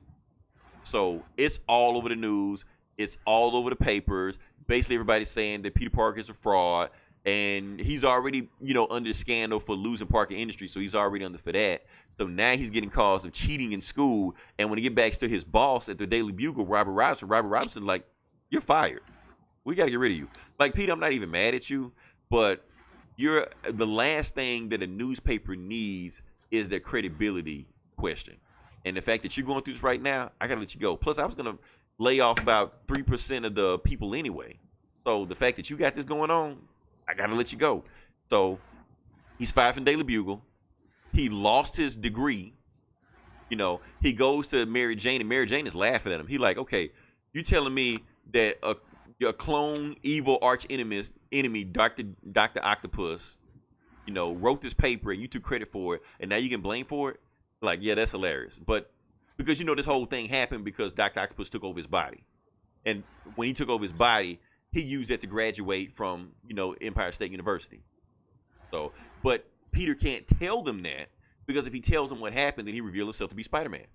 So it's all over the news. It's all over the papers. Basically, everybody's saying that Peter Parker is a fraud. And he's already, under scandal for losing Parker Industries, so he's already under for that. So now he's getting calls of cheating in school. And when he get back to his boss at the Daily Bugle, Robert Robinson, like, you're fired. We got to get rid of you. Like, Pete, I'm not even mad at you, but you're the last thing that a newspaper needs is their credibility question. And the fact that you're going through this right now, I got to let you go. Plus, I was going to lay off about 3% of the people anyway. So the fact that you got this going on, I gotta let you go. So he's fired from Daily Bugle. He lost his degree. He goes to Mary Jane, and Mary Jane is laughing at him. He's like, okay, you telling me that a clone, evil arch enemy, Dr. Octopus, wrote this paper and you took credit for it, and now you can blame for it? Like, yeah, that's hilarious. But because this whole thing happened because Dr. Octopus took over his body. And when he took over his body, he used that to graduate from, Empire State University. So, but Peter can't tell them that, because if he tells them what happened, then he reveals himself to be Spider-Man.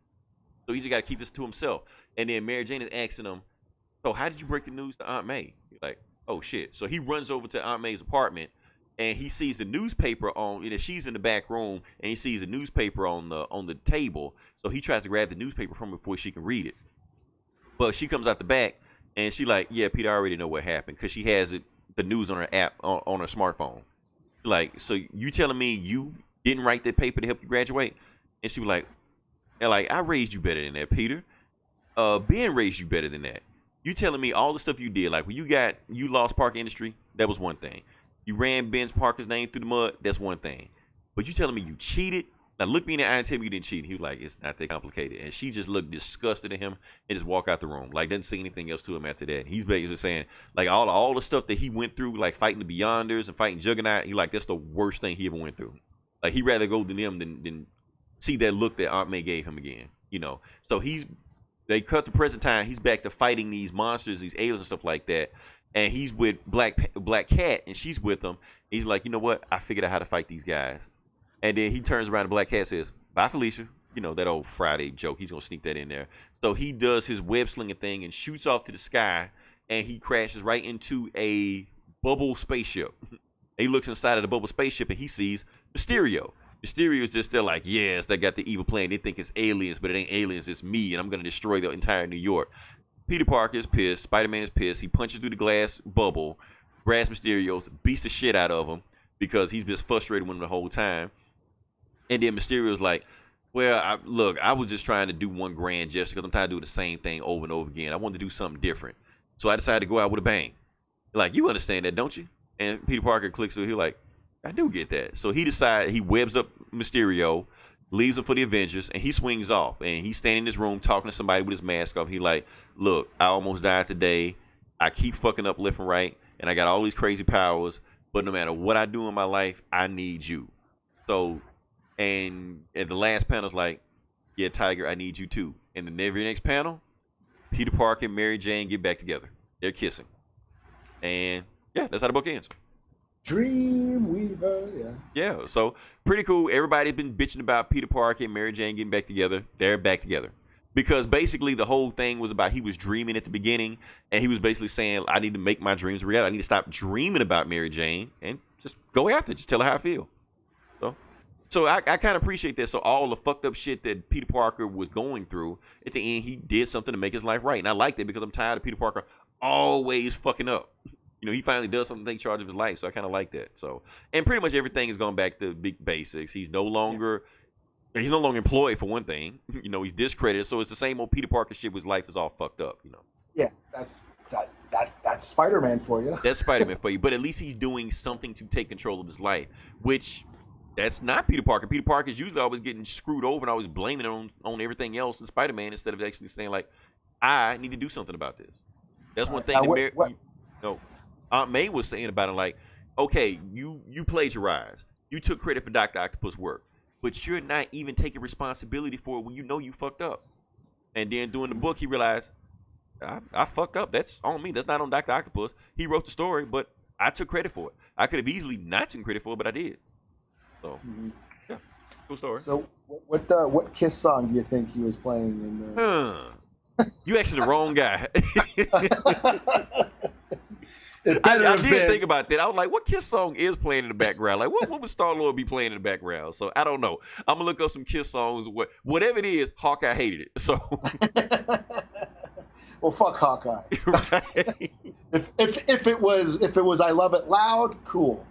So he's just got to keep this to himself. And then Mary Jane is asking him, so how did you break the news to Aunt May? He's like, oh shit. So he runs over to Aunt May's apartment, and he sees the newspaper on, she's in the back room, and he sees the newspaper on the table. So he tries to grab the newspaper from her before she can read it. But she comes out the back, and she like, yeah, Peter, I already know what happened, because she has the news on her app on her smartphone. Like, so you telling me you didn't write that paper to help you graduate? And she was like, I raised you better than that, Peter. Ben raised you better than that. You telling me all the stuff you did, like when you lost Parker Industry, that was one thing. You ran Ben Parker's name through the mud, that's one thing. But you telling me you cheated, Now look me in the eye and tell me you didn't cheat. He was like, it's not that complicated. And she just looked disgusted at him and just walk out the room. Like, didn't say anything else to him after that. He's basically saying, like, all the stuff that he went through, like fighting the Beyonders and fighting Juggernaut, he like, that's the worst thing he ever went through. Like, he'd rather go to them than see that look that Aunt May gave him again. You know? So they cut the present time. He's back to fighting these monsters, these aliens and stuff like that. And he's with Black Cat, and she's with him. He's like, you know what? I figured out how to fight these guys. And then he turns around and Black Cat says, bye, Felicia. You know, that old Friday joke. He's going to sneak that in there. So he does his web slinging thing and shoots off to the sky, and he crashes right into a bubble spaceship. He looks inside of the bubble spaceship, and he sees Mysterio. Mysterio is just there like, yes, they got the evil plan. They think it's aliens, but it ain't aliens. It's me, and I'm going to destroy the entire New York. Peter Parker is pissed. Spider-Man is pissed. He punches through the glass bubble, grabs Mysterio, beats the shit out of him because he's been frustrated with him the whole time. And then Mysterio's like, well, I was just trying to do one grand gesture because I'm tired of doing the same thing over and over again. I wanted to do something different. So I decided to go out with a bang. Like, you understand that, don't you? And Peter Parker clicks through. He's like, I do get that. So he decides, he webs up Mysterio, leaves him for the Avengers, and he swings off. And he's standing in his room talking to somebody with his mask off. He's like, look, I almost died today. I keep fucking up left and right, and I got all these crazy powers. But no matter what I do in my life, I need you. So... And at the last panel's like, yeah, Tiger, I need you too. And the very next panel, Peter Parker and Mary Jane get back together. They're kissing. And yeah, that's how the book ends. Dreamweaver, yeah. Yeah, so pretty cool. Everybody's been bitching about Peter Parker and Mary Jane getting back together. They're back together. Because basically the whole thing was about he was dreaming at the beginning. And he was basically saying, I need to make my dreams a reality. I need to stop dreaming about Mary Jane and just go after it. Just tell her how I feel. So I kind of appreciate that. So all the fucked up shit that Peter Parker was going through, at the end, he did something to make his life right. And I like that because I'm tired of Peter Parker always fucking up. You know, he finally does something to take charge of his life. So I kind of like that. So, and pretty much everything is going back to big basics. He's no longer employed for one thing. You know, he's discredited. So it's the same old Peter Parker shit where his life is all fucked up, you know. Yeah, that's Spider-Man for you. That's Spider-Man for you. But at least he's doing something to take control of his life, which... That's not Peter Parker. Peter Parker is usually always getting screwed over and always blaming it on everything else in Spider-Man instead of actually saying, like, I need to do something about this. That's one thing Aunt May was saying about it, like, okay, you plagiarized. You took credit for Dr. Octopus' work, but you're not even taking responsibility for it when you know you fucked up. And then doing the book, he realized, I fucked up. That's on me. That's not on Dr. Octopus. He wrote the story, but I took credit for it. I could have easily not taken credit for it, but I did. So, yeah, cool story. So, what Kiss song do you think he was playing in the... You actually the wrong guy. I did think about that. I was like, what Kiss song is playing in the background? Like, what would Star-Lord be playing in the background? So, I don't know. I'm going to look up some Kiss songs. Whatever it is, Hawkeye hated it. So... Well, fuck Hawkeye. Right. If it was I Love It Loud, cool.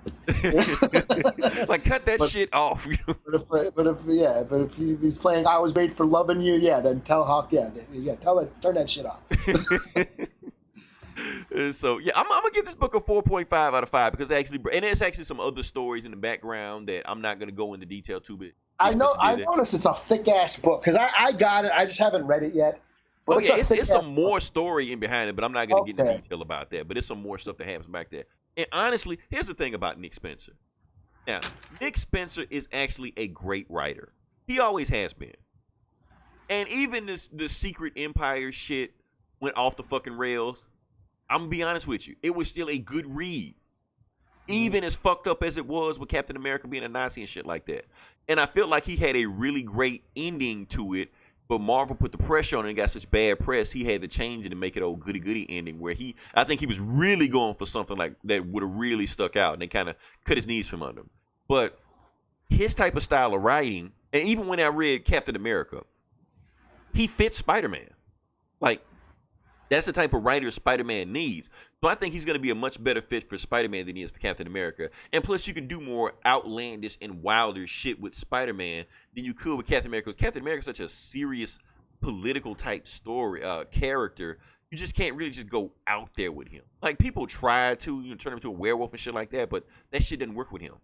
Like, cut that shit off. but if he's playing I Was Made for Loving You, yeah, then tell Hawk, turn that shit off. So yeah, I'm gonna give this book a 4.5 out of 5 because there's actually some other stories in the background that I'm not gonna go into detail to, but I noticed it's a thick ass book because I got it, I just haven't read it yet. But it's some more story in behind it, but I'm not going to get into detail about that. But it's some more stuff that happens back there. And honestly, here's the thing about Nick Spencer. Now, Nick Spencer is actually a great writer. He always has been. And even the Secret Empire shit went off the fucking rails. I'm going to be honest with you. It was still a good read. Even as fucked up as it was with Captain America being a Nazi and shit like that. And I feel like he had a really great ending to it. But Marvel put the pressure on it and got such bad press, he had to change it and make it a goody-goody ending where I think he was really going for something like that would have really stuck out, and they kind of cut his knees from under him. But his type of style of writing, and even when I read Captain America, he fits Spider-Man. Like, that's the type of writer Spider-Man needs. So I think he's going to be a much better fit for Spider-Man than he is for Captain America. And plus, you can do more outlandish and wilder shit with Spider-Man than you could with Captain America. Because Captain America is such a serious political type story character. You just can't really just go out there with him. Like, people try to turn him into a werewolf and shit like that, but that shit didn't work with him.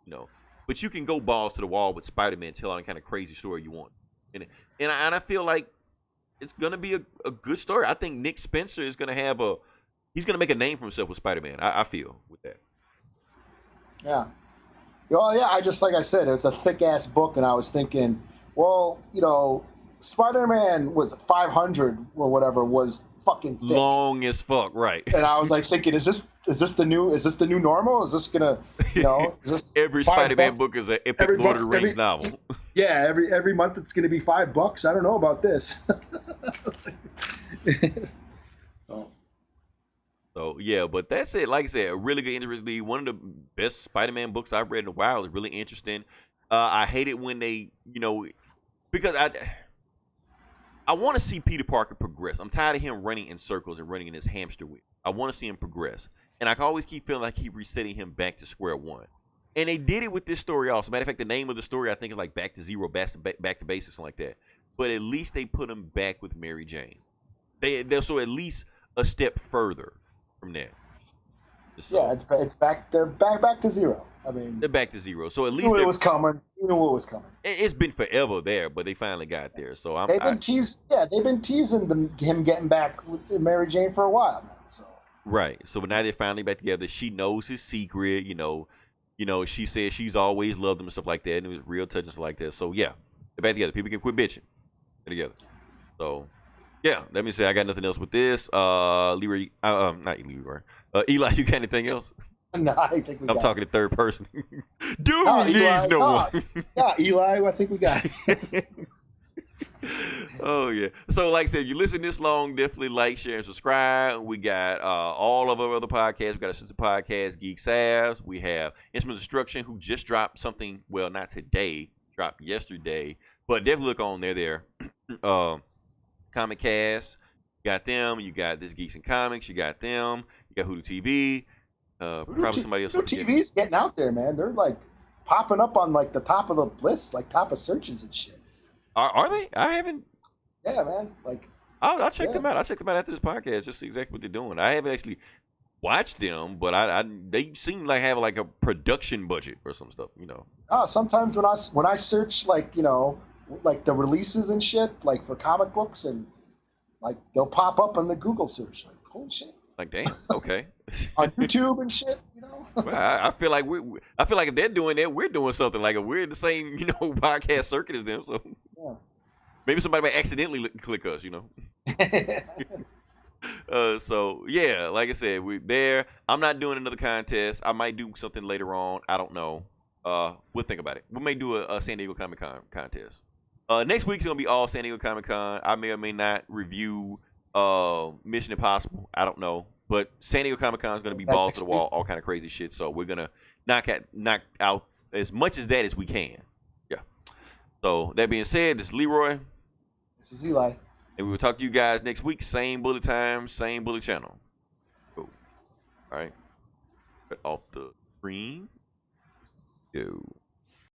You know, but you can go balls to the wall with Spider-Man, tell any kind of crazy story you want, and I feel like it's gonna be a good story. I think Nick Spencer is gonna he's gonna make a name for himself with Spider-Man. I feel with that. Yeah. Well, yeah. I just like I said, it's a thick ass book, and I was thinking, well, Spider-Man was 500 or whatever was fucking thick. Long as fuck, right? And I was like thinking, is this the new normal? Is this gonna, is this every Spider-Man book is an epic Lord of the Rings novel? Yeah, every month it's gonna be $5. I don't know about this. Oh. So yeah, but that's it. Like I said, a really good interesting. One of the best Spider-Man books I've read in a while. It's really interesting. I hate it when they, because I want to see Peter Parker progress. I'm tired of him running in circles and running in his hamster wheel. I want to see him progress. And I can always keep feeling like he's resetting him back to square one. And they did it with this story also. Matter of fact, the name of the story, I think, is like Back to Zero, Back to Basics, something like that. But at least they put him back with Mary Jane. They're so at least a step further from there. So, yeah, it's back. They're back to zero. I mean, they're back to zero. So at least you knew it was coming. You knew it was coming. It's been forever there, but they finally got there. So they've been teasing him getting back with Mary Jane for a while now. So right. So now they're finally back together. She knows his secret. She said she's always loved him and stuff like that, and it was real touch and stuff like that. So yeah, they're back together. People can quit bitching. They're together. So yeah, let me say I got nothing else with this. Leroy, not Leroy. Eli, you got anything else? No, I think we got I'm talking to third person. Dude Eli, needs no one. Yeah, Eli, I think we got it. Oh yeah. So like I said, if you listen this long, definitely like, share, and subscribe. We got all of our other podcasts. We got a sister podcast, Geek Savs. We have Instrument Destruction, who just dropped something. Well, not today, dropped yesterday, but definitely look on there. Comic Cast, you got them. You got This Geeks and Comics. You got them. You got Hoodoo TV. Probably somebody else. Hoodoo TV's getting out there, man. They're like popping up on like the top of the list, like top of searches and shit. Are they? I haven't. Yeah, man. Like I'll check them out. I'll check them out after this podcast, just see exactly what they're doing. I haven't actually watched them, but they seem like have like a production budget or some stuff, Sometimes when I search like like the releases and shit, like for comic books, and like they'll pop up on the Google search, like holy shit. Like damn, okay. On YouTube and shit, Well, I feel like I feel like if they're doing that, we're doing something. Like if we're in the same, podcast circuit as them. So yeah. Maybe somebody might accidentally click us, So yeah, like I said, we're there. I'm not doing another contest. I might do something later on. I don't know. We'll think about it. We may do a San Diego Comic Con contest. Next week's gonna be all San Diego Comic Con. I may or may not review Mission Impossible. I don't know. But San Diego Comic Con is gonna be balls to the wall, all kind of crazy shit. So we're gonna knock out as much as that as we can. Yeah. So that being said, this is Leroy. This is Eli. And we will talk to you guys next week. Same bullet time, same bullet channel. Cool. All right. Cut off the screen. Go.